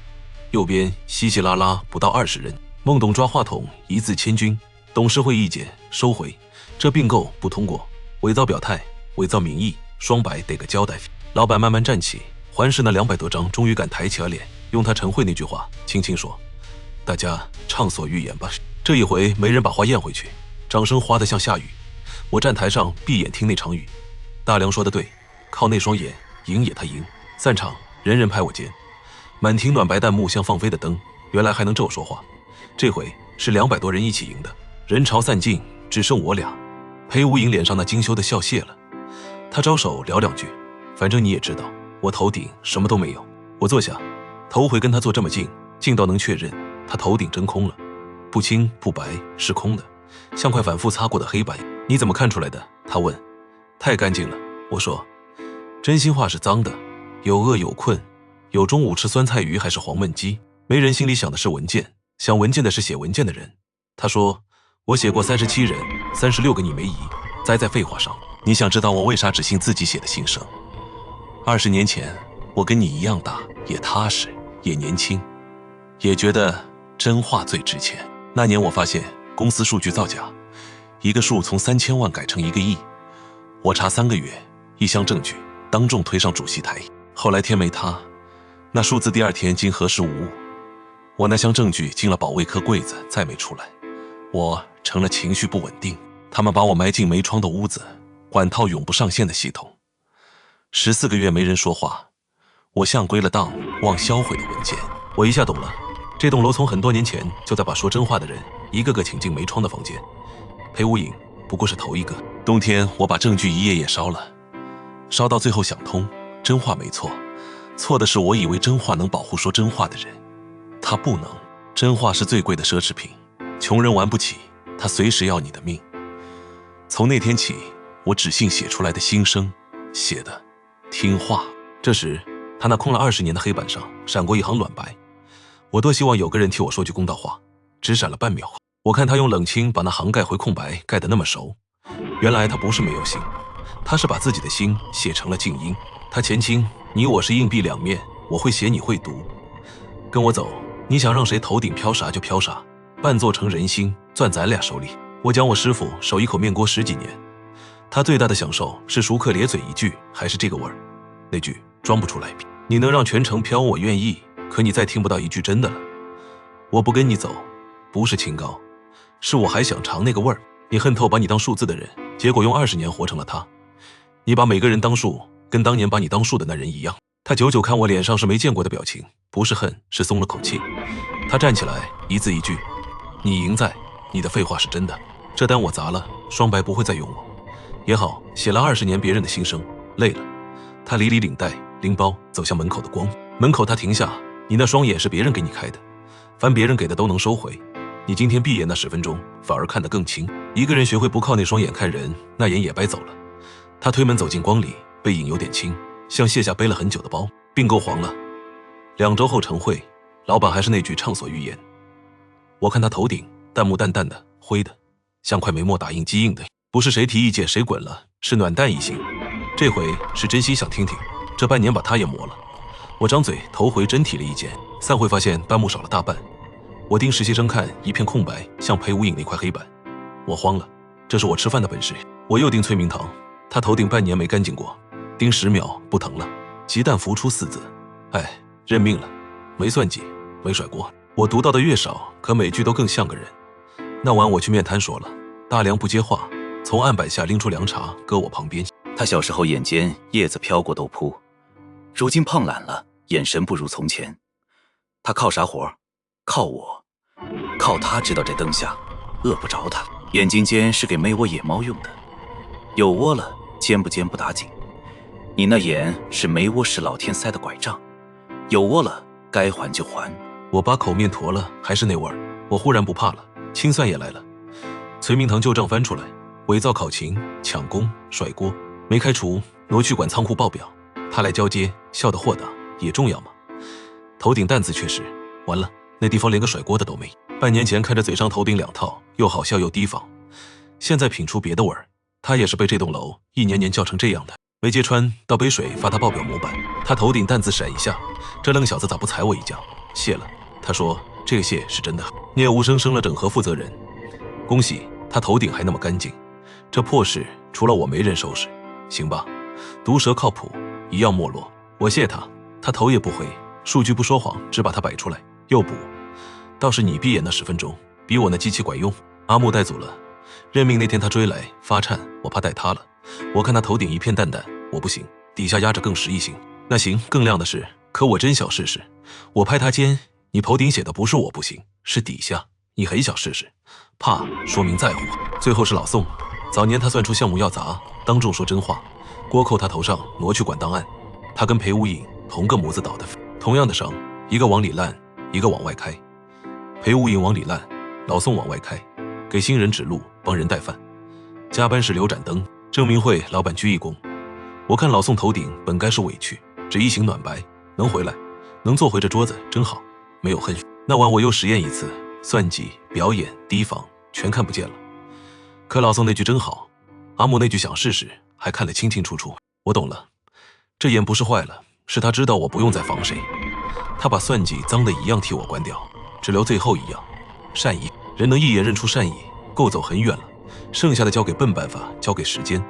Speaker 1: 右边稀稀拉拉不到20人。孟董抓话筒，一字千钧。董事会意见收回，这并购不通过，伪造表态，伪造民意，双白得个交代。老板慢慢站起，环视那200多张，终于敢抬起了脸，用他晨会那句话轻轻说：大家畅所欲言吧。这一回没人把话咽回去，掌声哗得像下雨。我站台上闭眼听那场雨。大梁说的对，靠那双眼赢也他赢。散场，人人拍我肩。满庭暖白弹幕像放飞的灯，原来还能这么说话。这回是200多人一起赢的。人潮散尽，只剩我俩。裴无影脸上那精修的笑谢了，他招手聊2句，反正你也知道，我头顶什么都没有。我坐下，头回跟他坐这么近，近到能确认他头顶真空了。不清不白，是空的，像块反复擦过的黑板。你怎么看出来的？他问。太干净了，我说。真心话是脏的，有饿有困，有中午吃酸菜鱼还是黄焖鸡，没人心里想的是文件，想文件的是写文件的人。他说，我写过37人，36个你没移，栽在废话上。你想知道我为啥只信自己写的心声？20年前，我跟你一样大，也踏实，也年轻，也觉得真话最值钱。那年我发现公司数据造假，一个数从3000万改成1个亿，我查3个月，1箱证据当众推上主席台。后来天没塌，那数字第2天经核实无误，我那箱证据进了保卫科柜子，再没出来。我成了情绪不稳定，他们把我埋进没窗的屋子，管套永不上线的系统。14个月没人说话，我像归了档忘销毁的文件。我一下懂了，这栋楼从很多年前就在把说真话的人一个个请进没窗的房间。裴无影不过是头一个。冬天我把证据一页页烧了，烧到最后想通，真话没错，错的是我以为真话能保护说真话的人，它不能。真话是最贵的奢侈品，穷人玩不起，他随时要你的命。从那天起，我只信写出来的心声，写的听话。这时他那空了20年的黑板上闪过一行卵白，我多希望有个人替我说句公道话，只闪了半秒。我看他用冷清把那行盖回空白，盖得那么熟。原来他不是没有心，他是把自己的心写成了静音。他前清，你我是硬币两面，我会写你会读。跟我走，你想让谁头顶飘啥就飘啥，扮作成人心攥咱俩手里。我讲我师傅手一口面锅10几年，他最大的享受是熟客咧嘴一句，还是这个味儿，那句装不出来。你能让全城飘我愿意，可你再听不到一句真的了。我不跟你走，不是清高，是我还想尝那个味儿。你恨透把你当数字的人，结果用20年活成了他。你把每个人当树，跟当年把你当树的那人一样。他久久看我脸上是没见过的表情，不是恨，是松了口气。他站起来，一字一句，你赢在你的废话是真的。这单我砸了，双白不会再用我。也好，写了20年别人的心声，累了。他理领带，拎包走向门口的光。门口他停下，你那双眼是别人给你开的，凡别人给的都能收回。你今天闭眼那10分钟，反而看得更清。一个人学会不靠那双眼看人，那眼也白走了。他推门走进光里，背影有点轻，像卸下背了很久的包。并购黄了，2周后晨会，老板还是那句畅所欲言。我看他头顶弹幕淡淡的灰的，像块眉墨打印机印的，不是谁提意见谁滚了，是暖蛋一行。这回是真心想听听，这半年把他也磨了。我张嘴头回真提了意见，散会发现弹幕少了大半。我盯实习生看，一片空白，像裴无影那块黑板。我慌了，这是我吃饭的本事。我又盯崔明堂，他头顶半年没干净过，盯10秒不疼了。鸡蛋浮出4字，哎，认命了，没算计，没甩锅。我读到的越少，可每句都更像个人。那晚我去面谈说了，大梁不接话，从案板下拎出凉茶搁我旁边。
Speaker 4: 他小时候眼尖，叶子飘过都扑，如今胖懒了，眼神不如从前。他靠啥活？靠我，靠他知道这灯下饿不着他。眼睛尖是给没窝野猫用的，有窝了尖不尖不打紧。你那眼是没窝时老天塞的拐杖，有窝了该还就还。
Speaker 1: 我把口面驮了，还是那味儿。我忽然不怕了，清算也来了。崔明堂旧账翻出来，伪造考勤、抢功、甩锅，没开除，挪去管仓库报表。他来交接，笑得豁达，也重要嘛。头顶担子确实完了，那地方连个甩锅的都没。半年前看着嘴上头顶2套，又好笑又提防，现在品出别的味儿。他也是被这栋楼一年年叫成这样的。没揭穿，倒杯水发他报表模板。他头顶担子闪一下，这愣小子咋不踩我一脚？谢了。他说这个谢是真的。聂无声升了整合负责人，恭喜他头顶还那么干净。这破事除了我没人收拾，行吧？毒蛇靠谱，一样没落。我谢他，他头也不回，数据不说谎，只把它摆出来，又补。倒是你闭眼那10分钟，比我那机器管用。阿木带组了，任命那天他追来发颤，我怕带他了。我看他头顶一片淡淡，我不行，底下压着更实一行。那行，更亮的是，可我真想试试。我拍他肩，你头顶写的不是我不行，是底下，你很想试试，怕说明在乎。最后是老宋，早年他算出项目要砸，当众说真话，锅扣他头上挪去管档案。他跟裴无影同个模子倒的，同样的伤，一个往里烂，一个往外开。裴无影往里烂，老宋往外开，给新人指路，帮人带饭。加班时留盏灯，郑明慧老板鞠一躬。我看老宋头顶本该是委屈，只一行暖白，能回来，能坐回这桌子真好，没有恨。那晚我又实验一次，算计、表演、提防全看不见了。可老宋那句真好，阿木那句想试试，还看得清清楚楚。我懂了，这眼不是坏了，是他知道我不用再防谁。他把算计脏的一样替我关掉，只留最后一样，善意。人能一眼认出善意，够走很远了，剩下的交给笨办法，交给时间。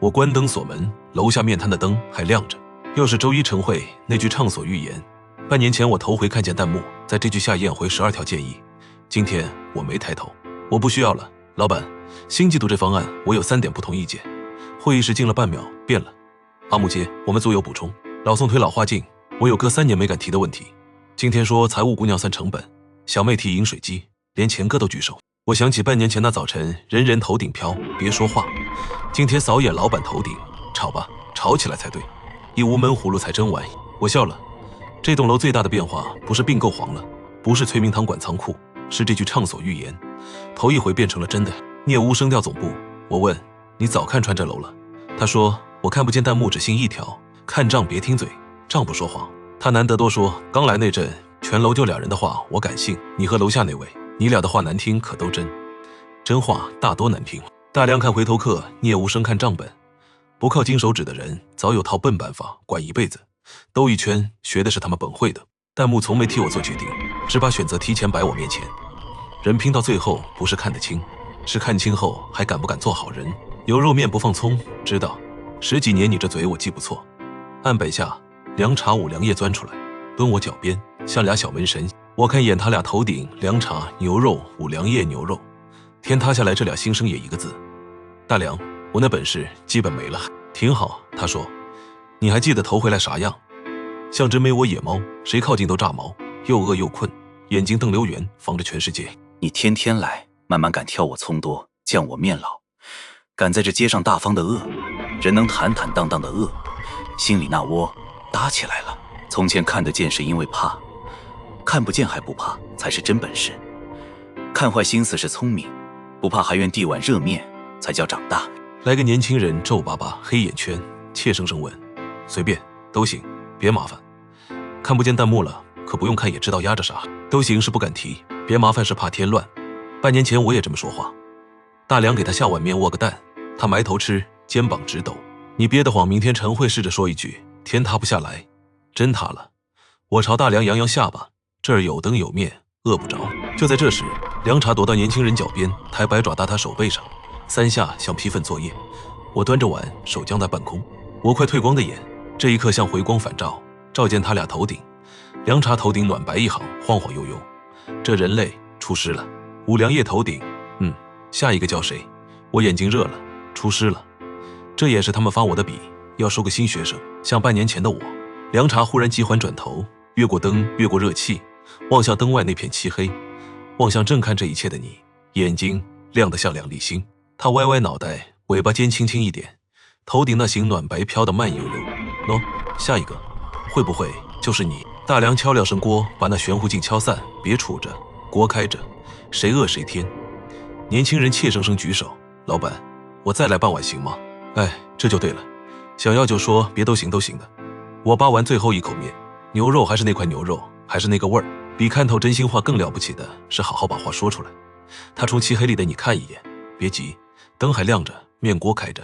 Speaker 1: 我关灯锁门，楼下面摊的灯还亮着。又是周一晨会那句畅所欲言，半年前我头回看见弹幕在这句下咽回12条建议，今天我没抬头。我不需要了，老板，新季度这方案我有3点不同意见。会议室静了半秒，变了。阿木接，我们组有补充。老宋推老花镜，我有隔3年没敢提的问题。今天说财务姑娘算成本，小妹提饮水机，连前哥都举手。我想起半年前那早晨，人人头顶飘，别说话。今天扫眼老板头顶，吵吧，吵起来才对。一屋闷葫芦才真完。我笑了。这栋楼最大的变化不是并购黄了，不是崔明堂管仓库，是这句畅所欲言，头一回变成了真的。聂屋声调总部，我问你早看穿这楼了？他说我看不见弹幕只信一条，看账别听嘴，账不说谎。他难得多说，刚来那阵全楼就2人的话我敢信，你和楼下那位，你俩的话难听可都真，真话大多难听。大梁看回头客，聂无声看账本，不靠金手指的人早有套笨办法管一辈子，兜一圈学的是他们本会的。弹幕从没替我做决定，只把选择提前摆我面前。人拼到最后不是看得清，是看清后还敢不敢做好人。牛肉面不放葱，知道10几年你这嘴我记不错。案本下，凉茶5凉叶钻出来，蹲我脚边，像俩小门神。我看眼他俩头顶凉茶牛肉5凉叶牛肉，天塌下来这俩新生也一个字。大梁，我那本事基本没了。挺好，他说，你还记得头回来啥样？像只没我野猫，谁靠近都炸毛，又饿又困，眼睛瞪溜圆，防着全世界。
Speaker 4: 你天天来，慢慢敢挑我葱多，降我面老，敢在这街上大方的饿，人能坦坦荡荡的饿，心里那窝搭起来了。从前看得见是因为怕，看不见还不怕才是真本事。看坏心思是聪明，不怕还愿递碗热面才叫长大。
Speaker 1: 来个年轻人皱巴巴黑眼圈，怯生生问，随便都行，别麻烦。看不见弹幕了，可不用看也知道压着啥。都行是不敢提，别麻烦是怕添乱。半年前我也这么说话。大梁给他下碗面握个蛋，他埋头吃，肩膀直抖。你憋得慌，明天晨会试着说一句，天塌不下来。真塌了。我朝大梁扬扬下巴，这儿有灯有面，饿不着。就在这时，凉茶躲到年轻人脚边，抬白爪搭他手背上，3下像批份作业。我端着碗，手僵在半空。我快退光的眼，这一刻像回光返照，照见他俩头顶。凉茶头顶暖白一行，晃晃悠悠。这人类出师了。5凉叶头顶，下一个叫谁？我眼睛热了，出师了。这也是他们发我的笔，要收个新学生，像半年前的我。凉茶忽然急缓转头，越过灯，越过热气，望向灯外那片漆黑，望向正看这一切的你，眼睛亮得像2粒星。他歪歪脑袋，尾巴尖轻轻一点，头顶那行暖白飘得慢悠悠。喏，下一个会不会就是你？大梁敲2声锅，把那悬壶镜敲散，别杵着，锅开着，谁饿谁添。年轻人怯生生举手，老板，我再来半碗行吗？哎，这就对了，想要就说，别都行都行的。我扒完最后一口面，牛肉还是那块牛肉，还是那个味儿。比看透真心话更了不起的是好好把话说出来。他冲漆黑里的你看一眼，别急，灯还亮着，面锅开着，